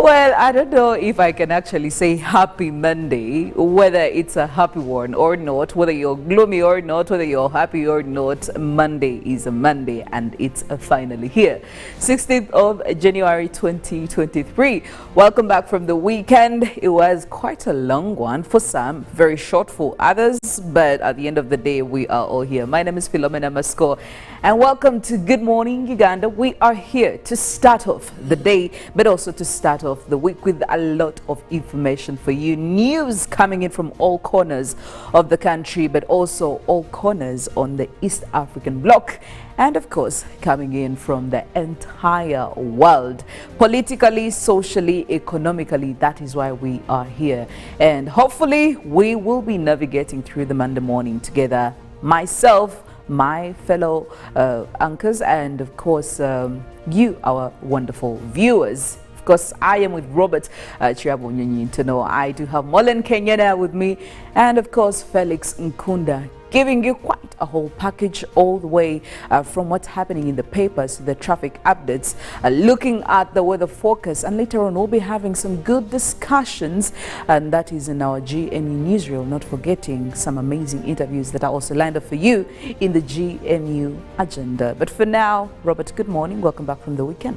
Well, I don't know if I can actually say happy Monday, whether it's a happy one or not, whether you're gloomy or not, whether you're happy or not. Monday is a Monday and it's finally here. 16th of January 2023. Welcome back from the weekend. It was quite a long one for some, very short for others, but at the end of the day, we are all here. My name is Philomena, Mastiko, and welcome to Good Morning Uganda. We are here to start off the day, but also to start off the week with a lot of information for you. News coming in from all corners of the country, but also all corners on the East African bloc. And of course, coming in from the entire world, politically, socially, economically. That is why we are here. And hopefully, we will be navigating through the Monday morning together. Myself, my fellow anchors, and of course, you, our wonderful viewers. Of course, I am with Robert Kirabo, Nyonyintono. I do have Mollen, Kenyena with me, and of course, Felix Nkunda, giving you quite a whole package all the way from what's happening in the papers to the traffic updates, looking at the weather forecast, and later on we'll be having some good discussions, and that is in our GMU Newsrail, not forgetting some amazing interviews that are also lined up for you in the GMU agenda. But for now, Robert, good morning. Welcome back from the weekend.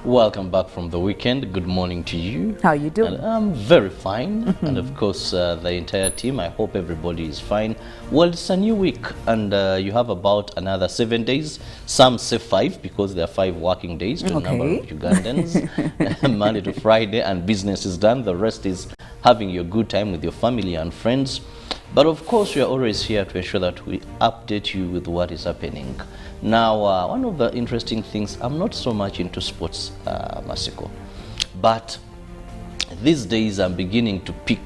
Welcome back from the weekend. Good morning to you. How are you doing? And I'm very fine. And of course, the entire team, I hope everybody is fine. Well, it's a new week and you have about another 7 days. Some say 5 because there are 5 working days to a number of Ugandans. Monday to Friday, and business is done. The rest is having your good time with your family and friends. But of course, we are always here to ensure that we update you with what is happening. Now, one of the interesting things, I'm not so much into sports, Mastiko, but these days I'm beginning to pick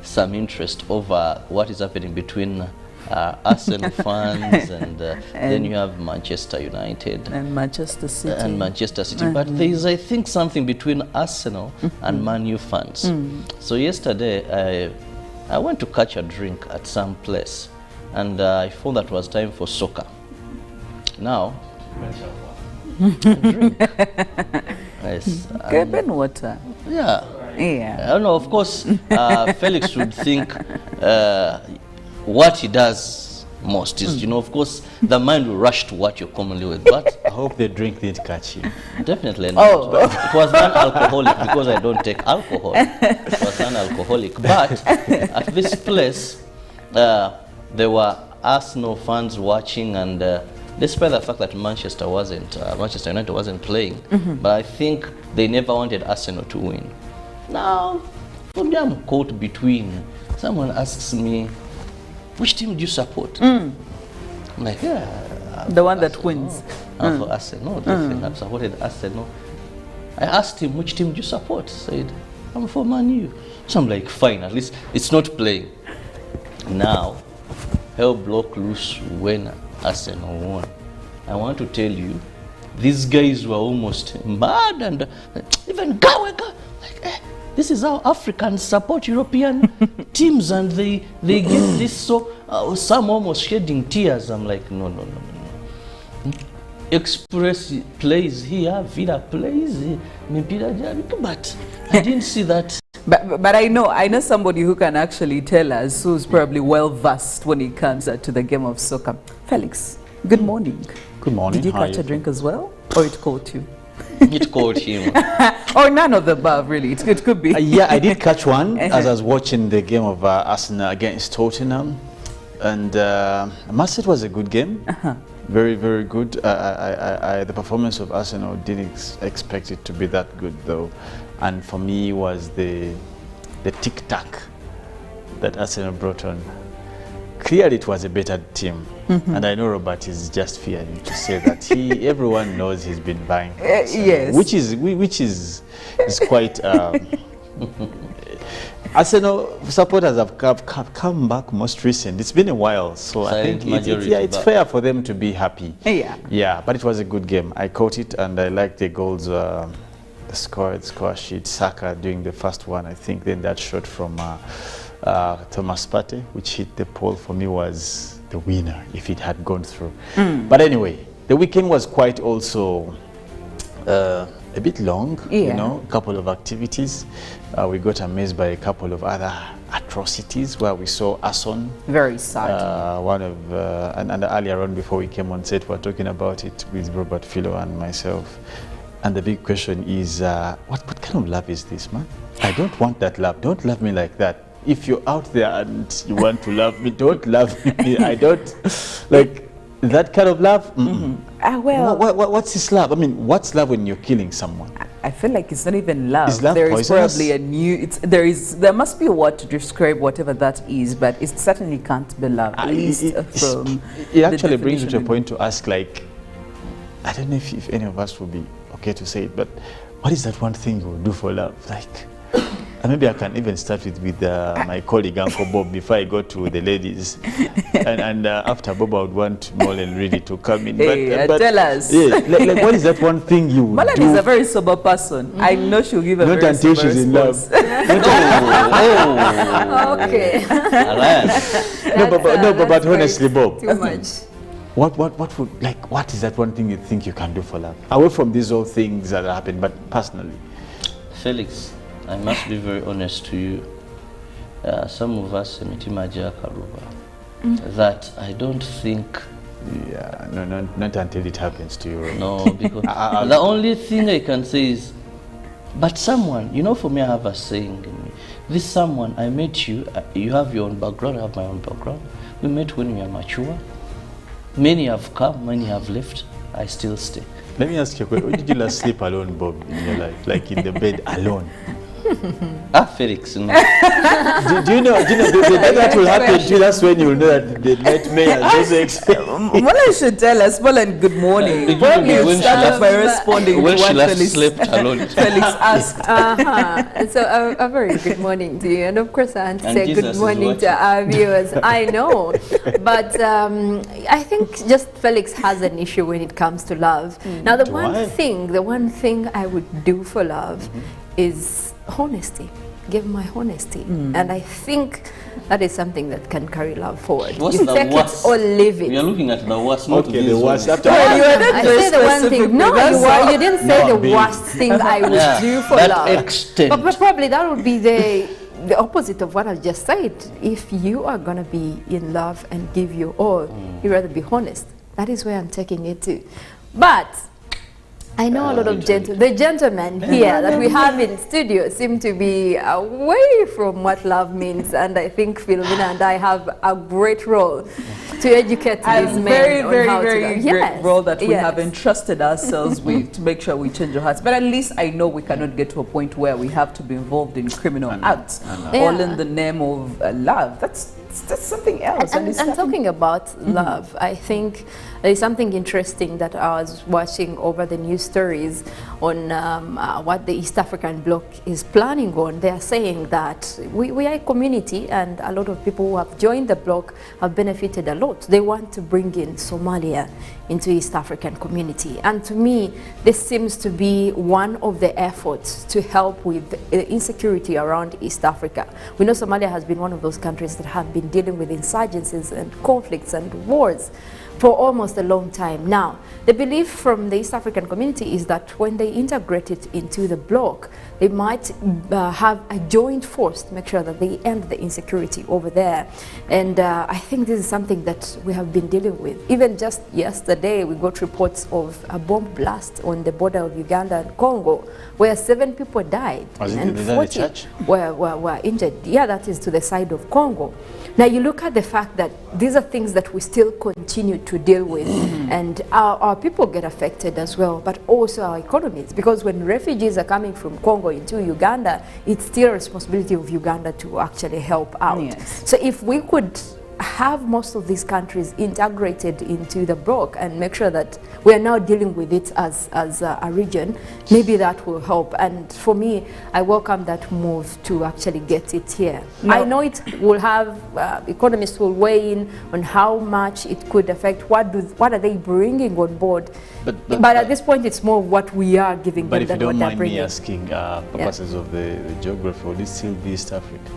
some interest over what is happening between Arsenal fans and then you have Manchester United and Manchester City. But there is, I think, something between Arsenal and Man U fans. So yesterday I went to catch a drink at some place, and I found that it was time for soccer. Now, drink. Yes, Good water. Yeah. Yeah. I don't know, of course, Felix would think what he does most is, you know, of course, the mind will rush to what you're commonly with, but I hope the drink didn't catch you. Definitely not. Oh. It was non-alcoholic because I don't take alcohol. It was non-alcoholic. But at this place, there were Arsenal fans watching, and despite the fact that Manchester United wasn't playing, but I think they never wanted Arsenal to win. Now, for me, I'm caught between. Someone asks me, which team do you support? I'm like, yeah, the one that wins. I'm for Arsenal. I've supported Arsenal. I asked him, which team do you support? He said, I'm for Man U. So I'm like, fine, at least it's not playing. Now, hell broke loose when Arsenal won. I want to tell you, these guys were almost mad, and even Gawega, like, this is how Africans support European teams, and they get this, so some almost shedding tears. I'm like, no. Express plays here, Villa plays, but I didn't see that. But I know somebody who can actually tell us, who's probably well versed when it comes to the game of soccer. Felix, good morning. Good morning. Did you catch a drink as well, or it caught you? It caught him. Or none of the above, really. It could be. Yeah, I did catch one as I was watching the game of Arsenal against Tottenham, and I must say it was a good game. Very, very good. The performance of Arsenal didn't expect it to be that good, though. And for me, was the tic-tac that Arsenal brought on. Clearly, it was a better team. And I know Robert is just fearing to say that everyone knows he's been buying. Yes. Which is quite. Arsenal supporters have come back most recent. It's been a while, so I think it's fair for them to be happy. Yeah, but it was a good game. I caught it, and I liked the goals, the score sheet. Saka doing the first one, I think. Then that shot from Thomas Partey, which hit the pole, for me was the winner if it had gone through. But anyway, the weekend was quite also a a bit long, Yeah. you know, a couple of activities. We got amazed by a couple of other atrocities where we saw arson. Very sad. One of, and earlier on before we came on set, we were talking about it with Robert, Philo and myself. And the big question is, what kind of love is this, man? I don't want that love. Don't love me like that. If you're out there and you want to love me, don't love me. I don't, like, that kind of love? Well, what's this love? I mean, what's love when you're killing someone? I feel like it's not even love. Is love there is poisonous? probably a new. There must be a word to describe whatever that is, but it certainly can't be love. At least from it actually brings you to a definition. point to ask, like, I don't know if any of us would be okay to say it, but what is that one thing you will do for love? Like, and maybe I can even start with my colleague Uncle Bob before I go to the ladies, and after Bob I would want Mollen really to come in. Hey, but tell us. Yeah, like what is that one thing you would Mollen do? is a very sober person. I know she'll give a Not very until sober she's in response. love. Okay. But honestly, Bob, Too much. what would, like, what is that one thing you think you can do for love? Away from these all things that happen, but personally. Felix, I must be very honest to you. Some of us, that I don't think. Yeah, no, not until it happens to you. Robert. No, because the only thing I can say is, but someone, you know, for me, I have a saying in me. This someone, I met you, you have your own background, I have my own background. We met when we are mature. Many have come, many have left. I still stay. Let me ask you a question. When did you last sleep alone, Bob, in your life? Like in the bed alone? Felix, no. do you know the day that will happen to you, that's when you will know that the nightmare has also experienced. Mollen should tell us. Mollen, good morning. Did you Probably know you when she start last- off by responding when to she what last Felix, slept alone. Felix asked. So a very good morning to you, and of course I want to And say Jesus good is morning to watching. our viewers. I know, but I think just Felix has an issue when it comes to love. Now the one thing I would do for love is honesty. Give my honesty, and I think that is something that can carry love forward. What's You the take worst? it or leave it. We are looking at the worst, not Okay, this the worst. one. After Well, you are not I very said the one specific thing. No, with us. you didn't say No, the babe. worst thing I would Yeah, do for that love. extent. But probably that would be the opposite of what I just said. If you are going to be in love and give your all, you'd rather be honest. That is where I'm taking it to. But I know a lot of the gentlemen here that we have in studio seem to be away from what love means, and I think Philomena and I have a great role to educate these men on how to love. Great role that we yes. have entrusted ourselves with to make sure we change our hearts. But at least I know we cannot get to a point where we have to be involved in criminal acts, all Yeah. in the name of love. That's something else. And talking about love, I think there is something interesting that I was watching over the news stories on what the East African Bloc is planning on. They are saying that we are a community, and a lot of people who have joined the bloc have benefited a lot. They want to bring in Somalia into East African community, and to me this seems to be one of the efforts to help with insecurity around East Africa. We know Somalia has been one of those countries that have been dealing with insurgencies and conflicts and wars for almost a long time now. The belief from the East African community is that when they integrate it into the bloc, they might have a joint force to make sure that they end the insecurity over there. And I think this is something that we have been dealing with. Even just yesterday, we got reports of a bomb blast on the border of Uganda and Congo, where 7 people died and 40 were injured. Yeah, that is to the side of Congo. Now you look at the fact that these are things that we still continue to deal with, and our people get affected as well, but also our economies, because when refugees are coming from Congo into Uganda, it's still a responsibility of Uganda to actually help out. Yes. So if we could have most of these countries integrated into the bloc and make sure that we are now dealing with it as a region, maybe that will help. And for me, I welcome that move to actually get it here. No. I know it will have, economists will weigh in on how much it could affect, what are they bringing on board. But at this point, it's more what we are giving But them if you than what don't they're mind bringing. me asking, purposes of the geography, will it still be East Africa?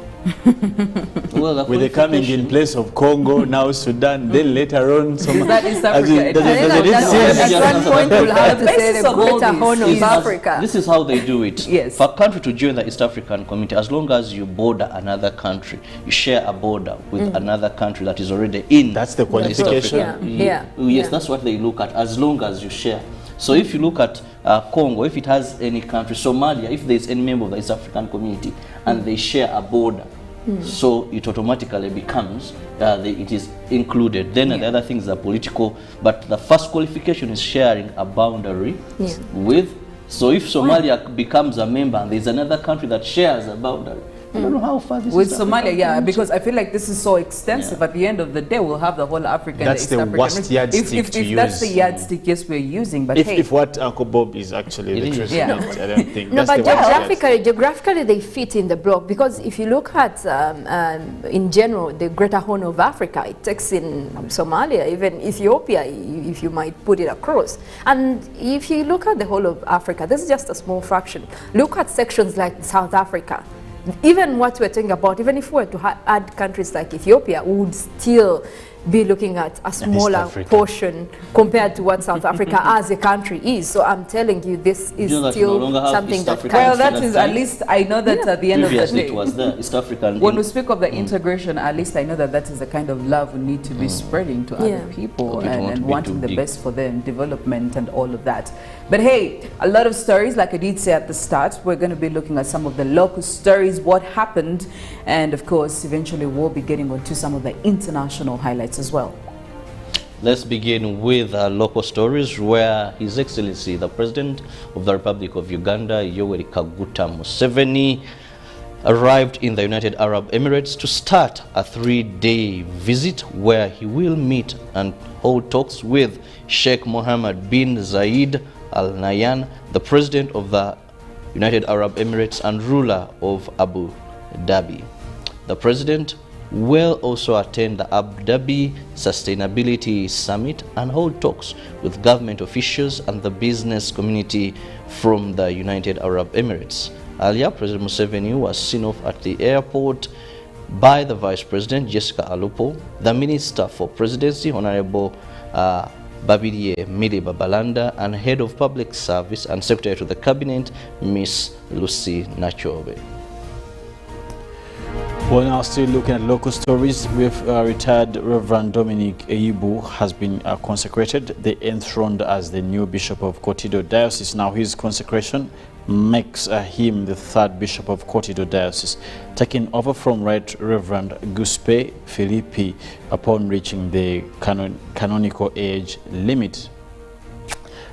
Well, the With the coming in place of Congo, now Sudan, then later on Is that East as in- Africa? does it- does it That's seem- at one point we'll have to say basis the of all greater this horn of is- Africa. This is how they do it. Yes. For a country to join the East African community, as long as you border another country, you share a border with another country that is already in. That's the East qualification. Africa. Yeah. Yes, Yeah. that's what they look at, as long as you share. So if you look at Congo, if it has any country, Somalia, if there's any member of the East African community and they share a border, so it automatically becomes, it is included. Then the other things are political, but the first qualification is sharing a boundary with. So if Somalia becomes a member and there's another country that shares a boundary, I don't know how far this With is. Somalia, yeah, because I feel like this is so extensive. At the end of the day, we'll have the whole African. That's East the African worst region. yardstick if to that's the use. yardstick, yes, we're using. But hey, If what Uncle Bob is actually It the is. truth, Yeah. I don't think. No, that's but the worst yardstick. geographically they fit in the block, because if you look at, in general, the Greater Horn of Africa, it takes in Somalia, even Ethiopia, if you might put it across. And if you look at the whole of Africa, this is just a small fraction. Look at sections like South Africa. Even what we're talking about, even if we were to add countries like Ethiopia, we would still be looking at a smaller Africa. portion compared to what South Africa as a country is. So I'm telling you, this is You know that we no still longer have something East that Africa. can. well, that That's is fine. at least I know that at the end of the Previously day. it was there, East African. When we speak of the integration, at least I know that that is the kind of love we need to be spreading to other people We don't want and to be wanting too the big. best for them, development and all of that. But hey, a lot of stories, like I did say at the start, we're going to be looking at some of the local stories, what happened, and of course, eventually we'll be getting onto some of the international highlights as well. Let's begin with local stories, where His Excellency, the President of the Republic of Uganda, Yoweri Kaguta Museveni, arrived in the United Arab Emirates to start a 3-day visit where he will meet and hold talks with Sheikh Mohammed bin Zayed Al Nahyan, the President of the United Arab Emirates and ruler of Abu Dhabi. The President will also attend the Abu Dhabi Sustainability Summit and hold talks with government officials and the business community from the United Arab Emirates. Earlier, President Museveni was seen off at the airport by the Vice President Jessica Alupo, the Minister for Presidency Honorable Babirye Mili Babalanda, and Head of Public Service and Secretary to the Cabinet Miss Lucy Nachobe. Well, now still looking at local stories, with retired Reverend Dominic Eibu has been consecrated, the enthroned as the new Bishop of Kotido Diocese. Now his consecration makes him the third Bishop of Kotido Diocese, taking over from Right Reverend Guspe Philippi upon reaching the canonical age limit.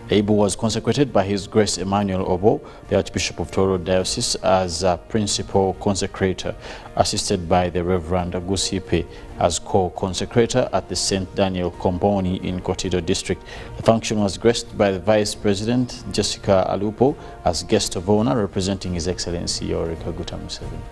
Eibu was consecrated by His Grace Emmanuel Obo, the Archbishop of Toro Diocese, as a principal consecrator, assisted by the Reverend Gusipe as co-consecrator at the St. Daniel Komboni in Kotido District. The function was graced by the Vice President Jessica Alupo as guest of honor, representing His Excellency Yoweri Kaguta Museveni.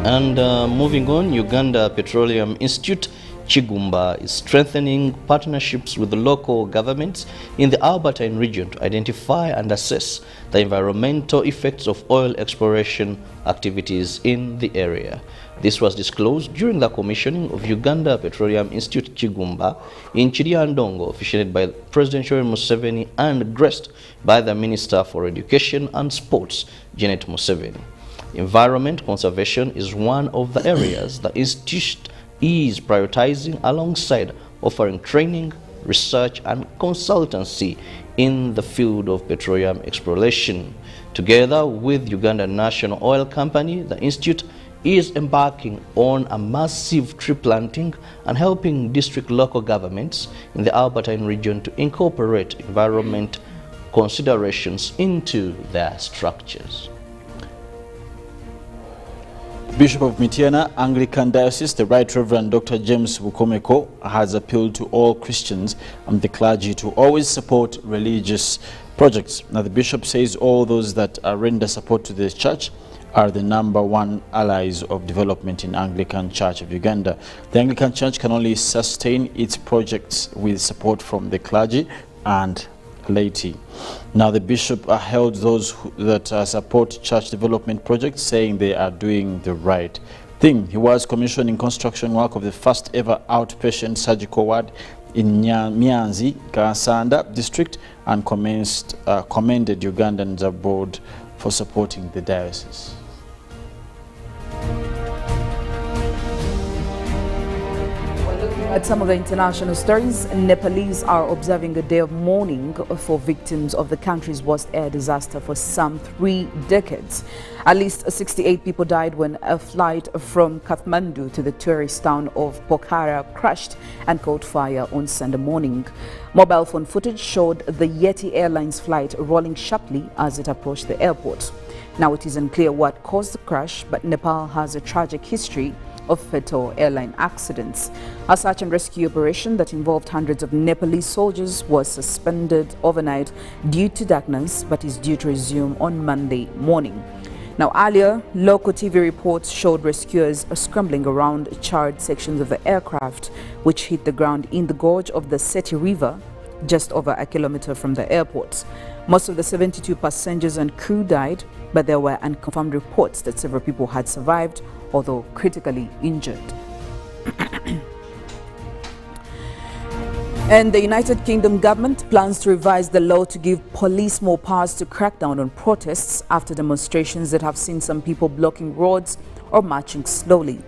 And moving on, Uganda Petroleum Institute Chigumba is strengthening partnerships with the local governments in the Albertine region to identify and assess the environmental effects of oil exploration activities in the area. This was disclosed during the commissioning of Uganda Petroleum Institute Chigumba in Chiriandongo, officiated by President Yoweri Museveni and graced by the Minister for Education and Sports, Janet Museveni. Environment conservation is one of the areas the institute is prioritizing, alongside offering training, research and consultancy in the field of petroleum exploration. Together with Uganda National Oil Company, the institute is embarking on a massive tree planting and helping district local governments in the Albertine region to incorporate environment considerations into their structures. Bishop of Kenyena, Anglican Diocese, the Right Reverend Dr. James Bukomeko, has appealed to all Christians and the clergy to always support religious projects. Now, the bishop says all those that render support to the church are the #1 allies of development in Anglican Church of Uganda. The Anglican Church can only sustain its projects with support from the clergy and laity. Now the bishop hailed those that support church development projects, saying they are doing the right thing. He was commissioning construction work of the first ever outpatient surgical ward in Nyanzi, Kansanda district, and commended Ugandans abroad for supporting the diocese. At some of the international stories, Nepalese are observing a day of mourning for victims of the country's worst air disaster for some 3 decades. At least 68 people died when a flight from Kathmandu to the tourist town of Pokhara crashed and caught fire on Sunday morning. Mobile phone footage showed the Yeti Airlines flight rolling sharply as it approached the airport. Now it is unclear what caused the crash, but Nepal has a tragic history of fatal airline accidents. A search and rescue operation that involved hundreds of Nepalese soldiers was suspended overnight due to darkness, but is due to resume on Monday morning. Now earlier, local TV reports showed rescuers scrambling around charred sections of the aircraft which hit the ground in the gorge of the Seti River, just over a kilometer from the airport. Most of the 72 passengers and crew died, but there were unconfirmed reports that several people had survived, although critically injured. And the United Kingdom government plans to revise the law to give police more powers to crack down on protests after demonstrations that have seen some people blocking roads or marching slowly.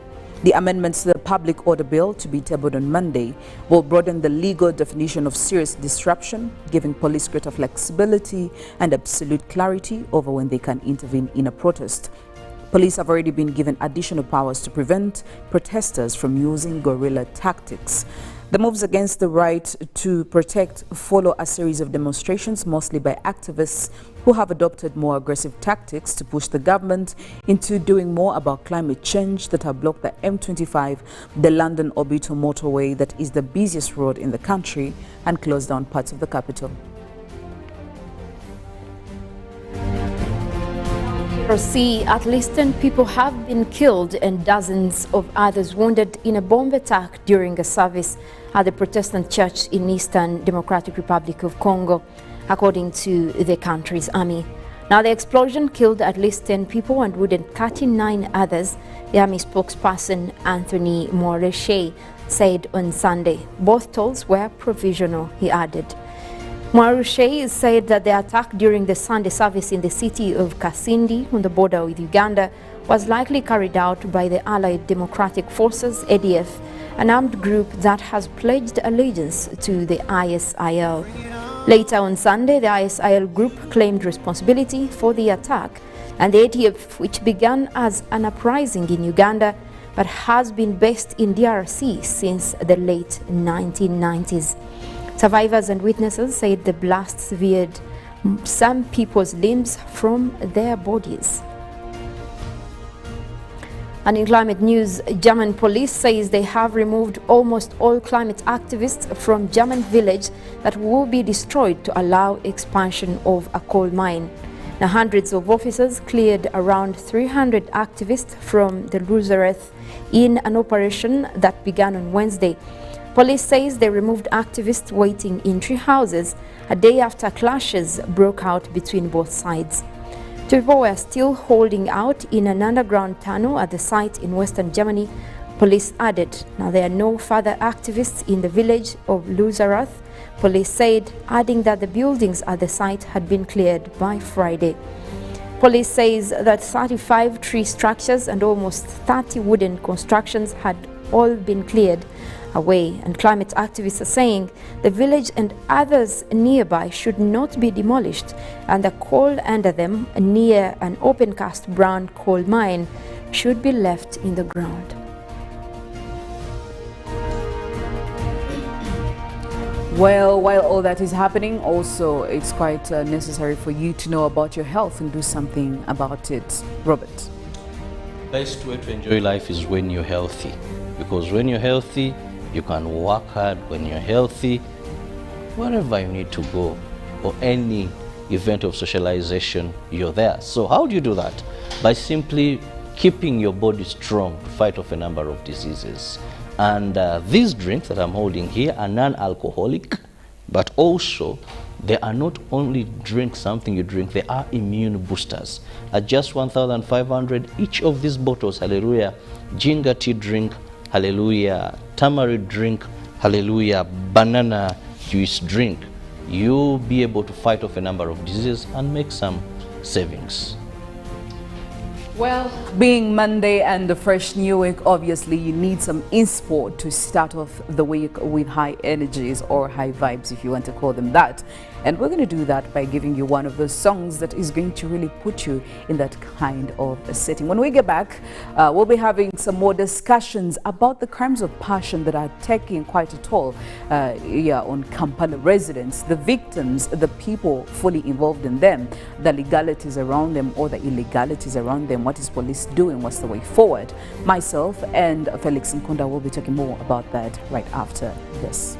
The amendments to the Public Order Bill, to be tabled on Monday, will broaden the legal definition of serious disruption, giving police greater flexibility and absolute clarity over when they can intervene in a protest. Police have already been given additional powers to prevent protesters from using guerrilla tactics. The moves against the right to protect follow a series of demonstrations, mostly by activists who have adopted more aggressive tactics to push the government into doing more about climate change that have blocked the M25, the London-Orbital motorway that is the busiest road in the country, and closed down parts of the capital. At least 10 people have been killed and dozens of others wounded in a bomb attack during a service at the Protestant church in Eastern Democratic Republic of Congo, according to the country's army. Now, the explosion killed at least 10 people and wounded 39 others, the army spokesperson Anthony Moreshe said on Sunday. Both tolls were provisional, he added. Moreshe said that the attack during the Sunday service in the city of Kasindi on the border with Uganda was likely carried out by the Allied Democratic Forces, ADF, an armed group that has pledged allegiance to the ISIL. Later on Sunday, the ISIL group claimed responsibility for the attack, and the ADF, which began as an uprising in Uganda but has been based in DRC since the late 1990s. Survivors and witnesses said the blast severed some people's limbs from their bodies. And in climate news, German police says they have removed almost all climate activists from German village that will be destroyed to allow expansion of a coal mine. Now, hundreds of officers cleared around 300 activists from the Luzereth in an operation that began on Wednesday. Police says they removed activists waiting in tree houses a day after clashes broke out between both sides. Two people were still holding out in an underground tunnel at the site in western Germany, police added. Now, there are no further activists in the village of Luzerath, police said, adding that the buildings at the site had been cleared by Friday. Police says that 35 tree structures and almost 30 wooden constructions had all been cleared away, and climate activists are saying the village and others nearby should not be demolished, and the coal under them near an open cast brown coal mine should be left in the ground. Well, while all that is happening, also it's quite necessary for you to know about your health and do something about it. Robert. Best way to enjoy life is when you're healthy, because when you're healthy, you can work hard. When you're healthy, wherever you need to go or any event of socialization, you're there. So how do you do that? By simply keeping your body strong to fight off a number of diseases. And these drinks that I'm holding here are non-alcoholic, but also They are not only drink something you drink, they are immune boosters. At just 1,500 each of these bottles, hallelujah, ginger tea drink, hallelujah, tamarind drink, hallelujah, banana juice drink, you'll be able to fight off a number of diseases and make some savings. Well, being Monday and the fresh new week, obviously you need some inspo to start off the week with high energies or high vibes, if you want to call them that. And we're going to do that by giving you one of those songs that is going to really put you in that kind of a setting. When we get back, we'll be having some more discussions about the crimes of passion that are taking quite a toll on Kampala residents, the victims, the people fully involved in them, the legalities around them or the illegalities around them. What is police doing? What's the way forward? Myself and Felix Nkunda will be talking more about that right after this.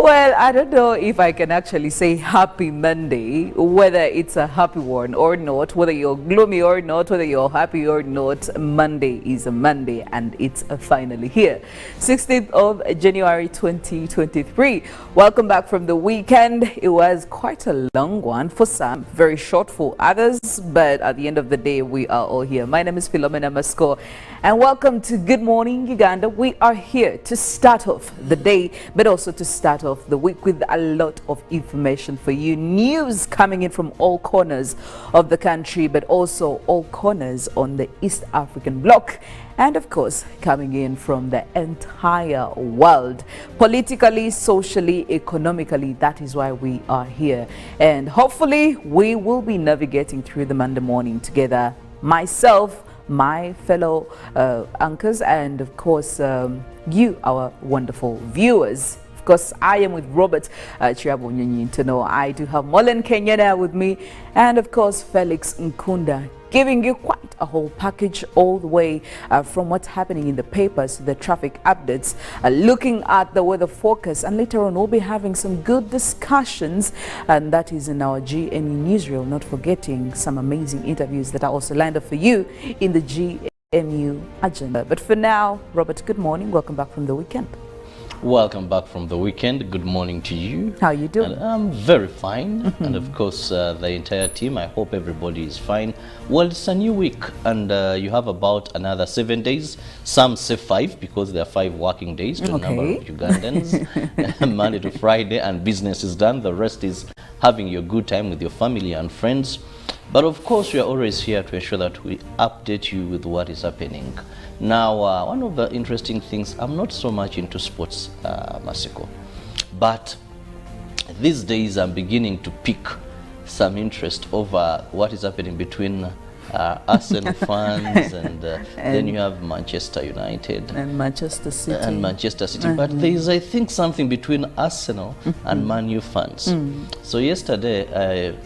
Well, I don't know if I can actually say happy Monday, whether it's a happy one or not, whether you're gloomy or not, whether you're happy or not. Monday is a Monday and it's finally here. 16th of January 2023. Welcome back from the weekend. It was quite a long one for some, very short for others, but at the end of the day, we are all here. My name is Philomena Mastiko and welcome to Good Morning Uganda. We are here to start off the day, but also to start off the week with a lot of information for you. News coming in from all corners of the country, but also all corners on the East African bloc. And of course, coming in from the entire world, politically, socially, economically. That is why we are here. And hopefully we will be navigating through the Monday morning together. Myself, my fellow anchors, and of course, you, our wonderful viewers. Of course, I am with Robert Kirabo, Nyonyintono. I do have Mollen, Kenyena with me, and of course, Felix Nkunda, giving you quite a whole package all the way from what's happening in the papers to the traffic updates, looking at the weather forecast, and later on we'll be having some good discussions, and that is in our GMU Newsrail, not forgetting some amazing interviews that are also lined up for you in the GMU agenda. But for now, Robert, good morning. Welcome back from the weekend. Welcome back from the weekend. Good morning to you. How you doing? And I'm very fine. And of course, the entire team, I hope everybody is fine. Well, it's a new week and you have about another 7 days. Some say 5 because there are 5 working days to a number of Ugandans. Monday to Friday, and business is done. The rest is having your good time with your family and friends. But of course, we are always here to ensure that we update you with what is happening. Now, one of the interesting things, I'm not so much into sports, Mastiko, but these days I'm beginning to pick some interest over what is happening between Arsenal fans and then you have Manchester United and Manchester City. But there is, I think, something between Arsenal and Man U fans. So yesterday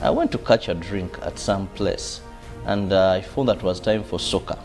I went to catch a drink at some place and I found that it was time for soccer.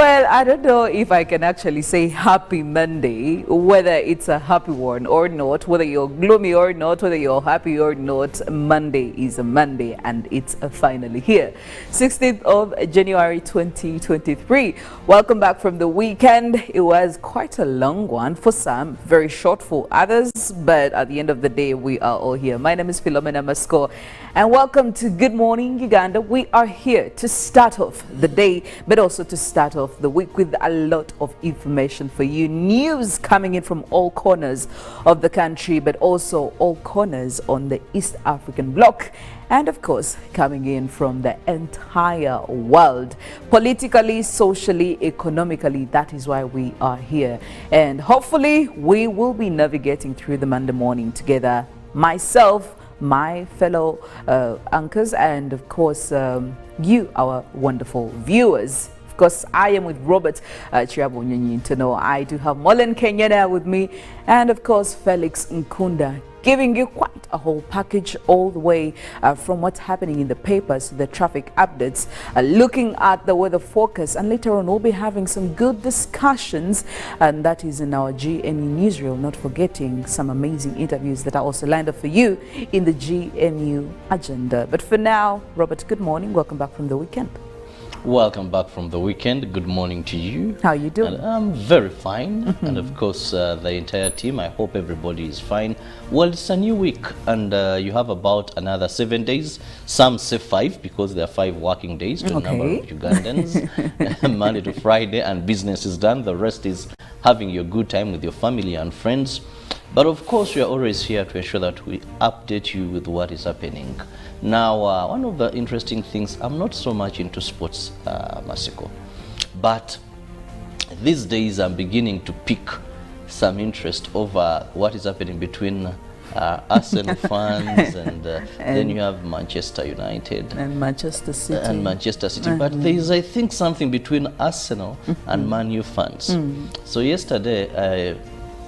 Well, I don't know if I can actually say happy Monday, whether it's a happy one or not, whether you're gloomy or not, whether you're happy or not. Monday is a Monday, and it's finally here. 16th of January 2023. Welcome back from the weekend. It was quite a long one for some, very short for others, but at the end of the day, we are all here. My name is Philomena, Mastiko, and welcome to Good Morning Uganda. We are here to start off the day, but also to start off the week with a lot of information for you. News coming in from all corners of the country, but also all corners on the East African bloc. And of course, coming in from the entire world, politically, socially, economically. That is why we are here. And hopefully, we will be navigating through the Monday morning together. Myself, my fellow anchors, and of course, you, our wonderful viewers. Of course, I am with Robert Kirabo, Nyonyintono. I do have Mollen, Kenyena with me, and of course, Felix Nkunda, giving you quite a whole package all the way from what's happening in the papers to the traffic updates, looking at the weather forecast, and later on we'll be having some good discussions, and that is in our GMU Newsrail, not forgetting some amazing interviews that are also lined up for you in the GMU agenda. But for now, Robert, good morning. Welcome back from the weekend. Welcome back from the weekend. Good morning to you. How are you doing? And I'm very fine. And of course, the entire team, I hope everybody is fine. Well, it's a new week, and you have about another 7 days. Some say 5 because there are 5 working days to a number of Ugandans. Monday to Friday, and business is done. The rest is having your good time with your family and friends. But of course, we are always here to ensure that we update you with what is happening. Now, one of the interesting things, I'm not so much into sports, Mastiko, but these days I'm beginning to pick some interest over what is happening between Arsenal fans and then you have Manchester United and Manchester City. But there is, I think, something between Arsenal and Man U fans. So yesterday,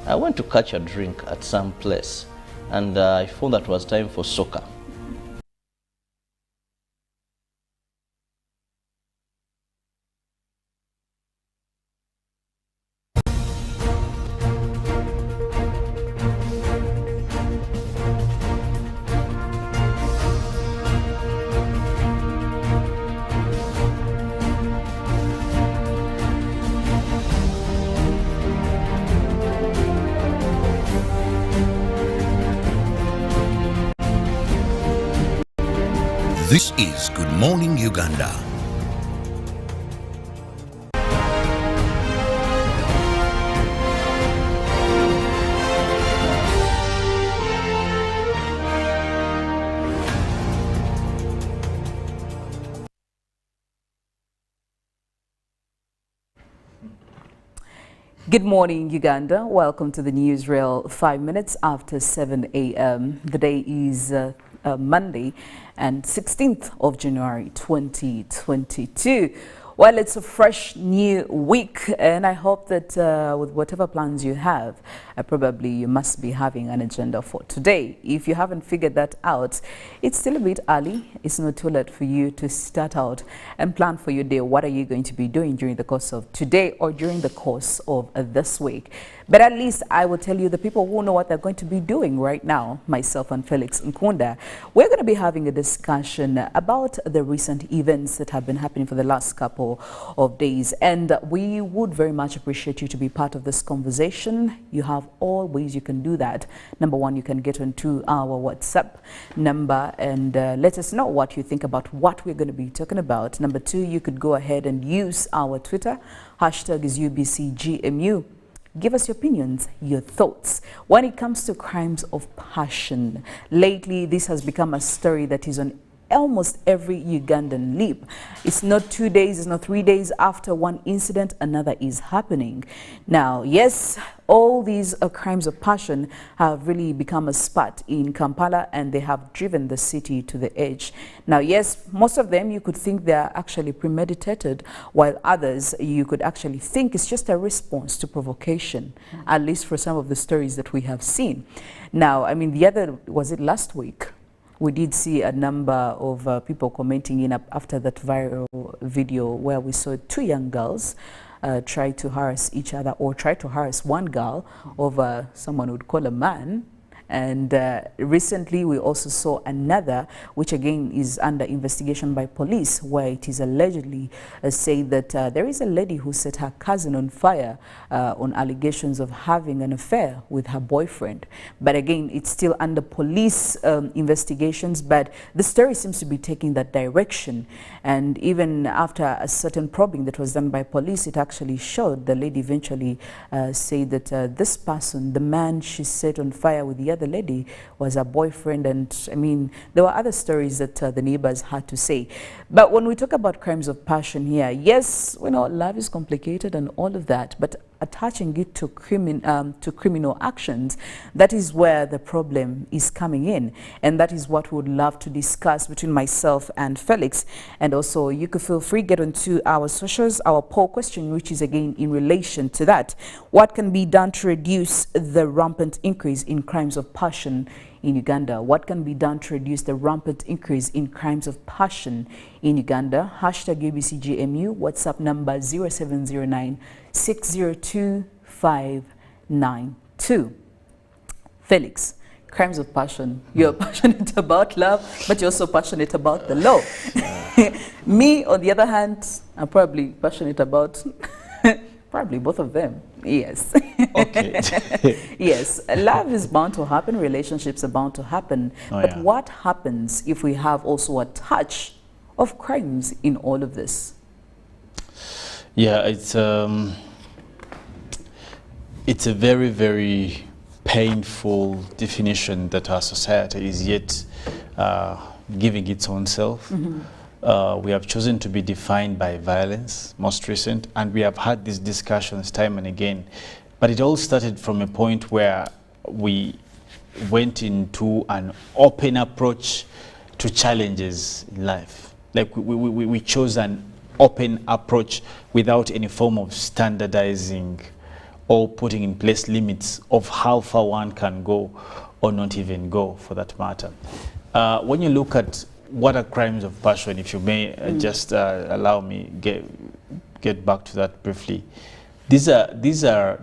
I went to catch a drink at some place, and I found that it was time for soccer. This is Good Morning Uganda. Good morning, Uganda. Welcome to the Newsrail. 5 minutes after 7 a.m. The day is Monday, and 16th of January 2022. Well, it's a fresh new week, and I hope that with whatever plans you have, probably you must be having an agenda for today. If you haven't figured that out, it's still a bit early. It's not too late for you to start out and plan for your day. What are you going to be doing during the course of today or during the course of this week? But at least I will tell you the people who know what they're going to be doing right now, myself and Felix Nkunda. We're going to be having a discussion about the recent events that have been happening for the last couple of days. And we would very much appreciate you to be part of this conversation. You have all ways you can do that. Number one, you can get onto our WhatsApp number and let us know what you think about what we're going to be talking about. Number two, you could go ahead and use our Twitter. Hashtag is UBCGMU. Give us your opinions, your thoughts. When it comes to crimes of passion, lately this has become a story that is on almost every Ugandan lip. It's not 2 days, it's not 3 days after one incident, another is happening. Now, yes, all these crimes of passion have really become a spot in Kampala, and they have driven the city to the edge. Now, yes, most of them you could think they are actually premeditated, while others you could actually think it's just a response to provocation, at least for some of the stories that we have seen. Now, I mean, the other, was it last week? We did see a number of people commenting in after that viral video where we saw 2 young girls try to harass each other or try to harass one girl over someone would call a man. And recently we also saw another, which again is under investigation by police, where it is allegedly said that there is a lady who set her cousin on fire on allegations of having an affair with her boyfriend. But again, it's still under police investigations, but the story seems to be taking that direction. And even after a certain probing that was done by police, it actually showed the lady eventually said that this person, the man she set on fire with the other lady, was her boyfriend. And I mean, there were other stories that the neighbors had to say. But when we talk about crimes of passion here, yes, we know love is complicated and all of that, but attaching it to criminal actions, that is where the problem is coming in. And that is what we would love to discuss between myself and Felix. And also, you could feel free, get onto our socials, our poll question, which is again in relation to that. What can be done to reduce the rampant increase in crimes of passion in Uganda? What can be done to reduce the rampant increase in crimes of passion in Uganda? Hashtag UBCGMU, WhatsApp number 0709 602 592. Felix, crimes of passion. You're passionate about love, but you're also passionate about the law. Me, on the other hand, I'm probably passionate about probably both of them. Yes. Okay. Yes, love is bound to happen, relationships are bound to happen. But what happens if we have also a touch of crimes in all of this? Yeah, it's a very, very painful definition that our society is yet giving its own self. We have chosen to be defined by violence, most recent, and we have had these discussions time and again. But it all started from a point where we went into an open approach to challenges in life. Like we chose an open approach without any form of standardizing or putting in place limits of how far one can go or not even go, for that matter. When you look at what are crimes of passion, if you may just allow me get back to that briefly. These are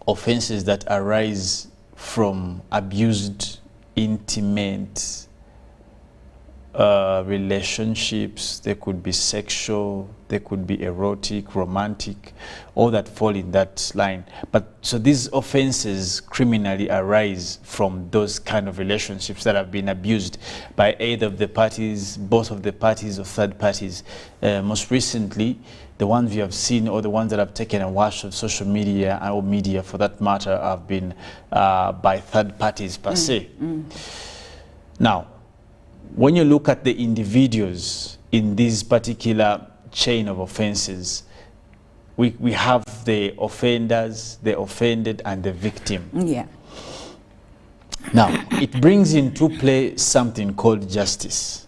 offenses that arise from abused, intimate relationships. They could be sexual, they could be erotic, romantic, all that fall in that line. But so these offenses criminally arise from those kind of relationships that have been abused by either of the parties, both of the parties, or third parties. Most recently, the ones we have seen, or the ones that have taken a wash of social media, or media for that matter, have been by third parties per se. Now, when you look at the individuals in this particular chain of offenses, we have the offenders, the offended, and the victim. Yeah. Now, it brings into play something called justice.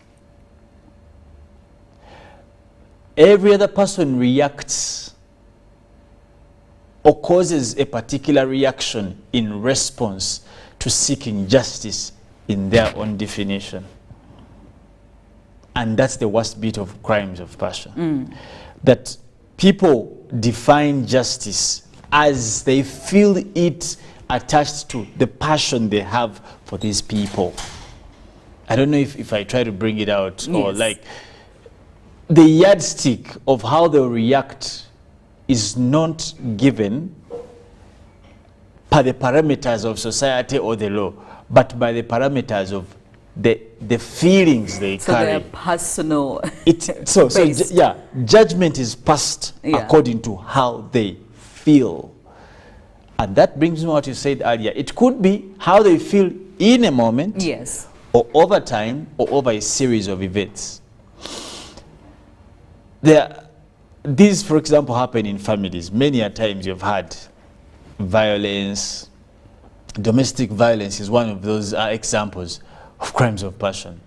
Every other person reacts or causes a particular reaction in response to seeking justice in their own definition. And that's the worst bit of crimes of passion. That people define justice as they feel it attached to the passion they have for these people. I don't know if I try to bring it out, or like the yardstick of how they react is not given by the parameters of society or the law, but by the parameters of the feelings they carry. So they're personal. Judgment is passed according to how they feel. And that brings me what you said earlier. It could be how they feel in a moment, yes, or over time, or over a series of events. These, for example, happen in families. Many a times you've had violence. Domestic violence is one of those examples of crimes of passion.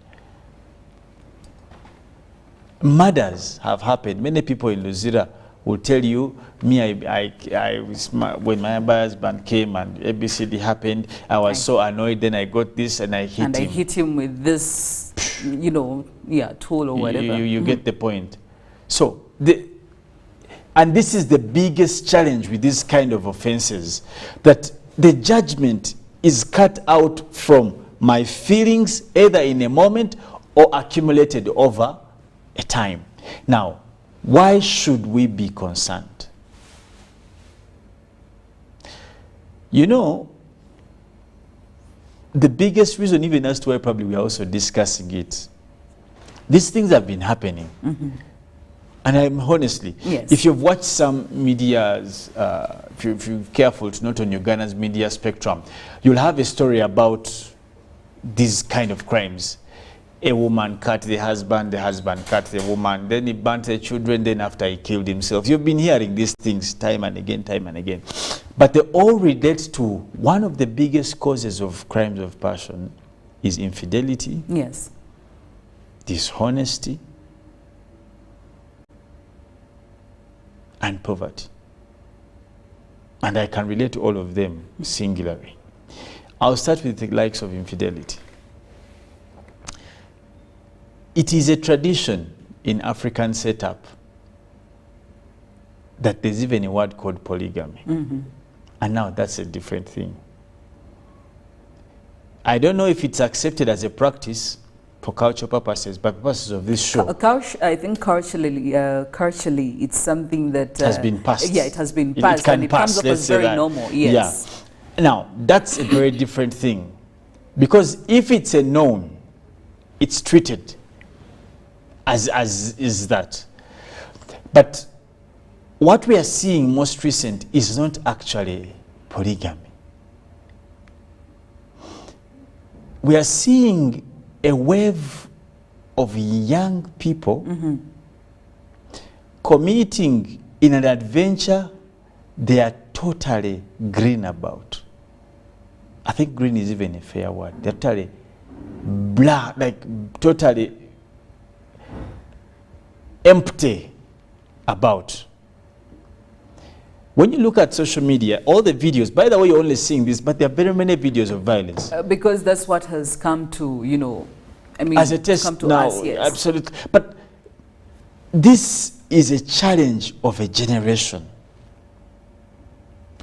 Murders have happened. Many people in Luzira will tell you, when my husband came and ABCD happened, I was so annoyed, then I got this and I hit him. And I hit him with this, tool or whatever. You get the point. So and this is the biggest challenge with this kind of offenses, that the judgment is cut out from my feelings, either in a moment or accumulated over a time. Now, why should we be concerned? You know, the biggest reason, even as to why probably we are also discussing it, these things have been happening. And I'm honestly, if you've watched some medias, if you're careful to note on Uganda's media spectrum, you'll have a story about these kind of crimes. A woman cut the husband cut the woman, then he burnt the children, then after he killed himself. You've been hearing these things time and again, time and again. But they all relate to one of the biggest causes of crimes of passion is infidelity. Yes. Dishonesty. And poverty. And I can relate to all of them singularly. I'll start with the likes of infidelity. It is a tradition in African setup that there's even a word called polygamy. And now that's a different thing. I don't know if it's accepted as a practice for cultural purposes, but purposes of this show. I think culturally, it's something that has been passed. Yeah, it has been passed, it can and it pass, comes off as very normal. Yes. Yeah. Now, that's a very different thing, because if it's a known, it's treated as is that. But what we are seeing most recent is not actually polygamy. We are seeing a wave of young people committing in an adventure they are totally green about. I think green is even a fair word. They're totally black, like totally empty about. When you look at social media, all the videos, by the way, you're only seeing this, but there are very many videos of violence. Because that's what has come to, you know, I mean, as a test come to now, us, yes. Absolutely. But this is a challenge of a generation.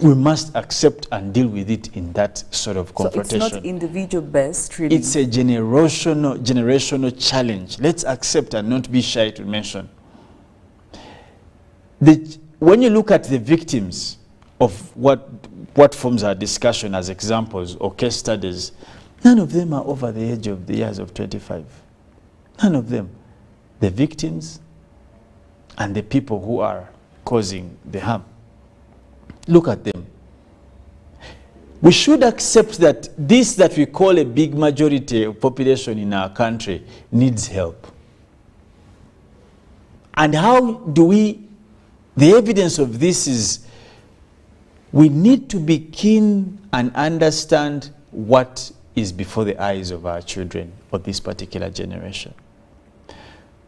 We must accept and deal with it in that sort of confrontation. So it's not individual based, really. It's a generational challenge. Let's accept and not be shy to mention. When you look at the victims of what forms our discussion as examples or case studies, none of them are over the age of the years of 25. None of them. The victims and the people who are causing the harm. Look at them. We should accept that this that we call a big majority of population in our country needs help. And how do the evidence of this is we need to be keen and understand what is before the eyes of our children of this particular generation.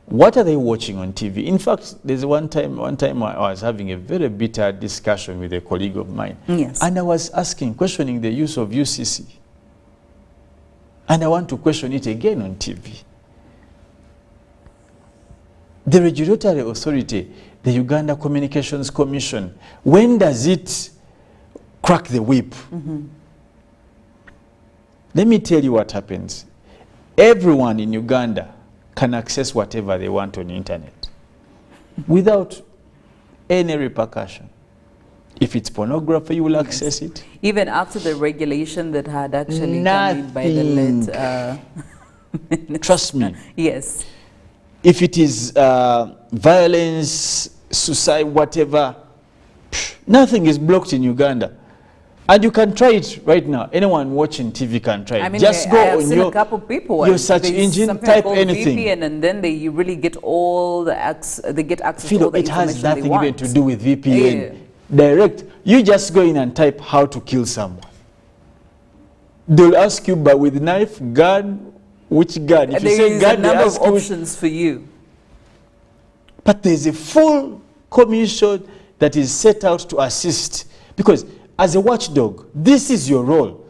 What are they watching on TV? In fact, there's one time I was having a very bitter discussion with a colleague of mine. Yes. And I was questioning the use of UCC. And I want to question it again on TV. The regulatory authority, the Uganda Communications Commission, when does it crack the whip? Let me tell you what happens. Everyone in Uganda can access whatever they want on the internet without any repercussion. If it's pornography, you will access it. Even after the regulation that had actually come in by the late... Trust me. Yes. If it is violence, suicide, whatever, nothing is blocked in Uganda. And you can try it right now. Anyone watching TV can try it. I mean, just go on a couple people, your search engine, type anything. VPN, and then they really get all the access to all the it has information nothing they want. even to do with VPN. Direct. You just go in and type how to kill someone. They'll ask you, but with knife, gun, which gun? If you say gun, there is a number of options for you. But there's a full commission that is set out to assist, because as a watchdog, this is your role.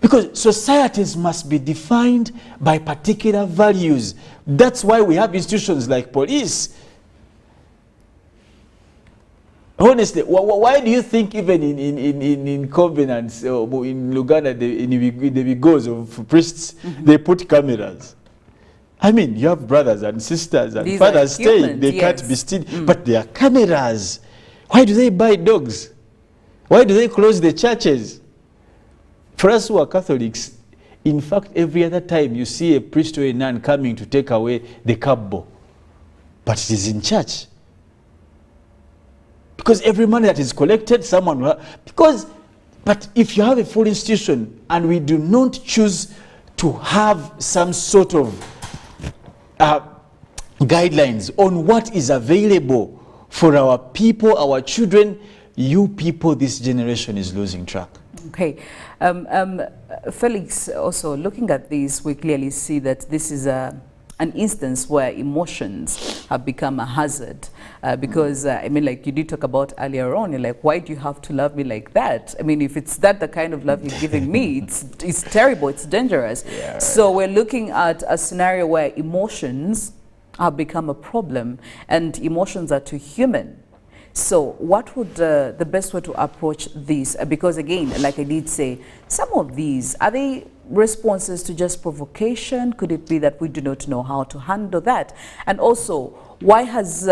Because societies must be defined by particular values. That's why we have institutions like police. Honestly, why do you think even in covenants in Uganda, in the vigors of priests, they put cameras? I mean, you have brothers and sisters and These fathers staying, humans, they yes. can't be still, but there are cameras. Why do they buy dogs? Why do they close the churches? For us who are Catholics, in fact, every other time you see a priest or a nun coming to take away the cabbo, but it is in church. Because every money that is collected, someone will but if you have a full institution and we do not choose to have some sort of guidelines on what is available for our people, our children, you people, this generation is losing track. Okay. Felix, also looking at this, we clearly see that this is an instance where emotions have become a hazard. Because, I mean, like you did talk about earlier on, you're like, why do you have to love me like that? I mean, if it's that the kind of love you're giving me, it's terrible, it's dangerous. Yeah, right. So we're looking at a scenario where emotions have become a problem, and emotions are too human. So what would the best way to approach this? Because again, like I did say, some of these, are they responses to just provocation? Could it be that we do not know how to handle that? And also, why has,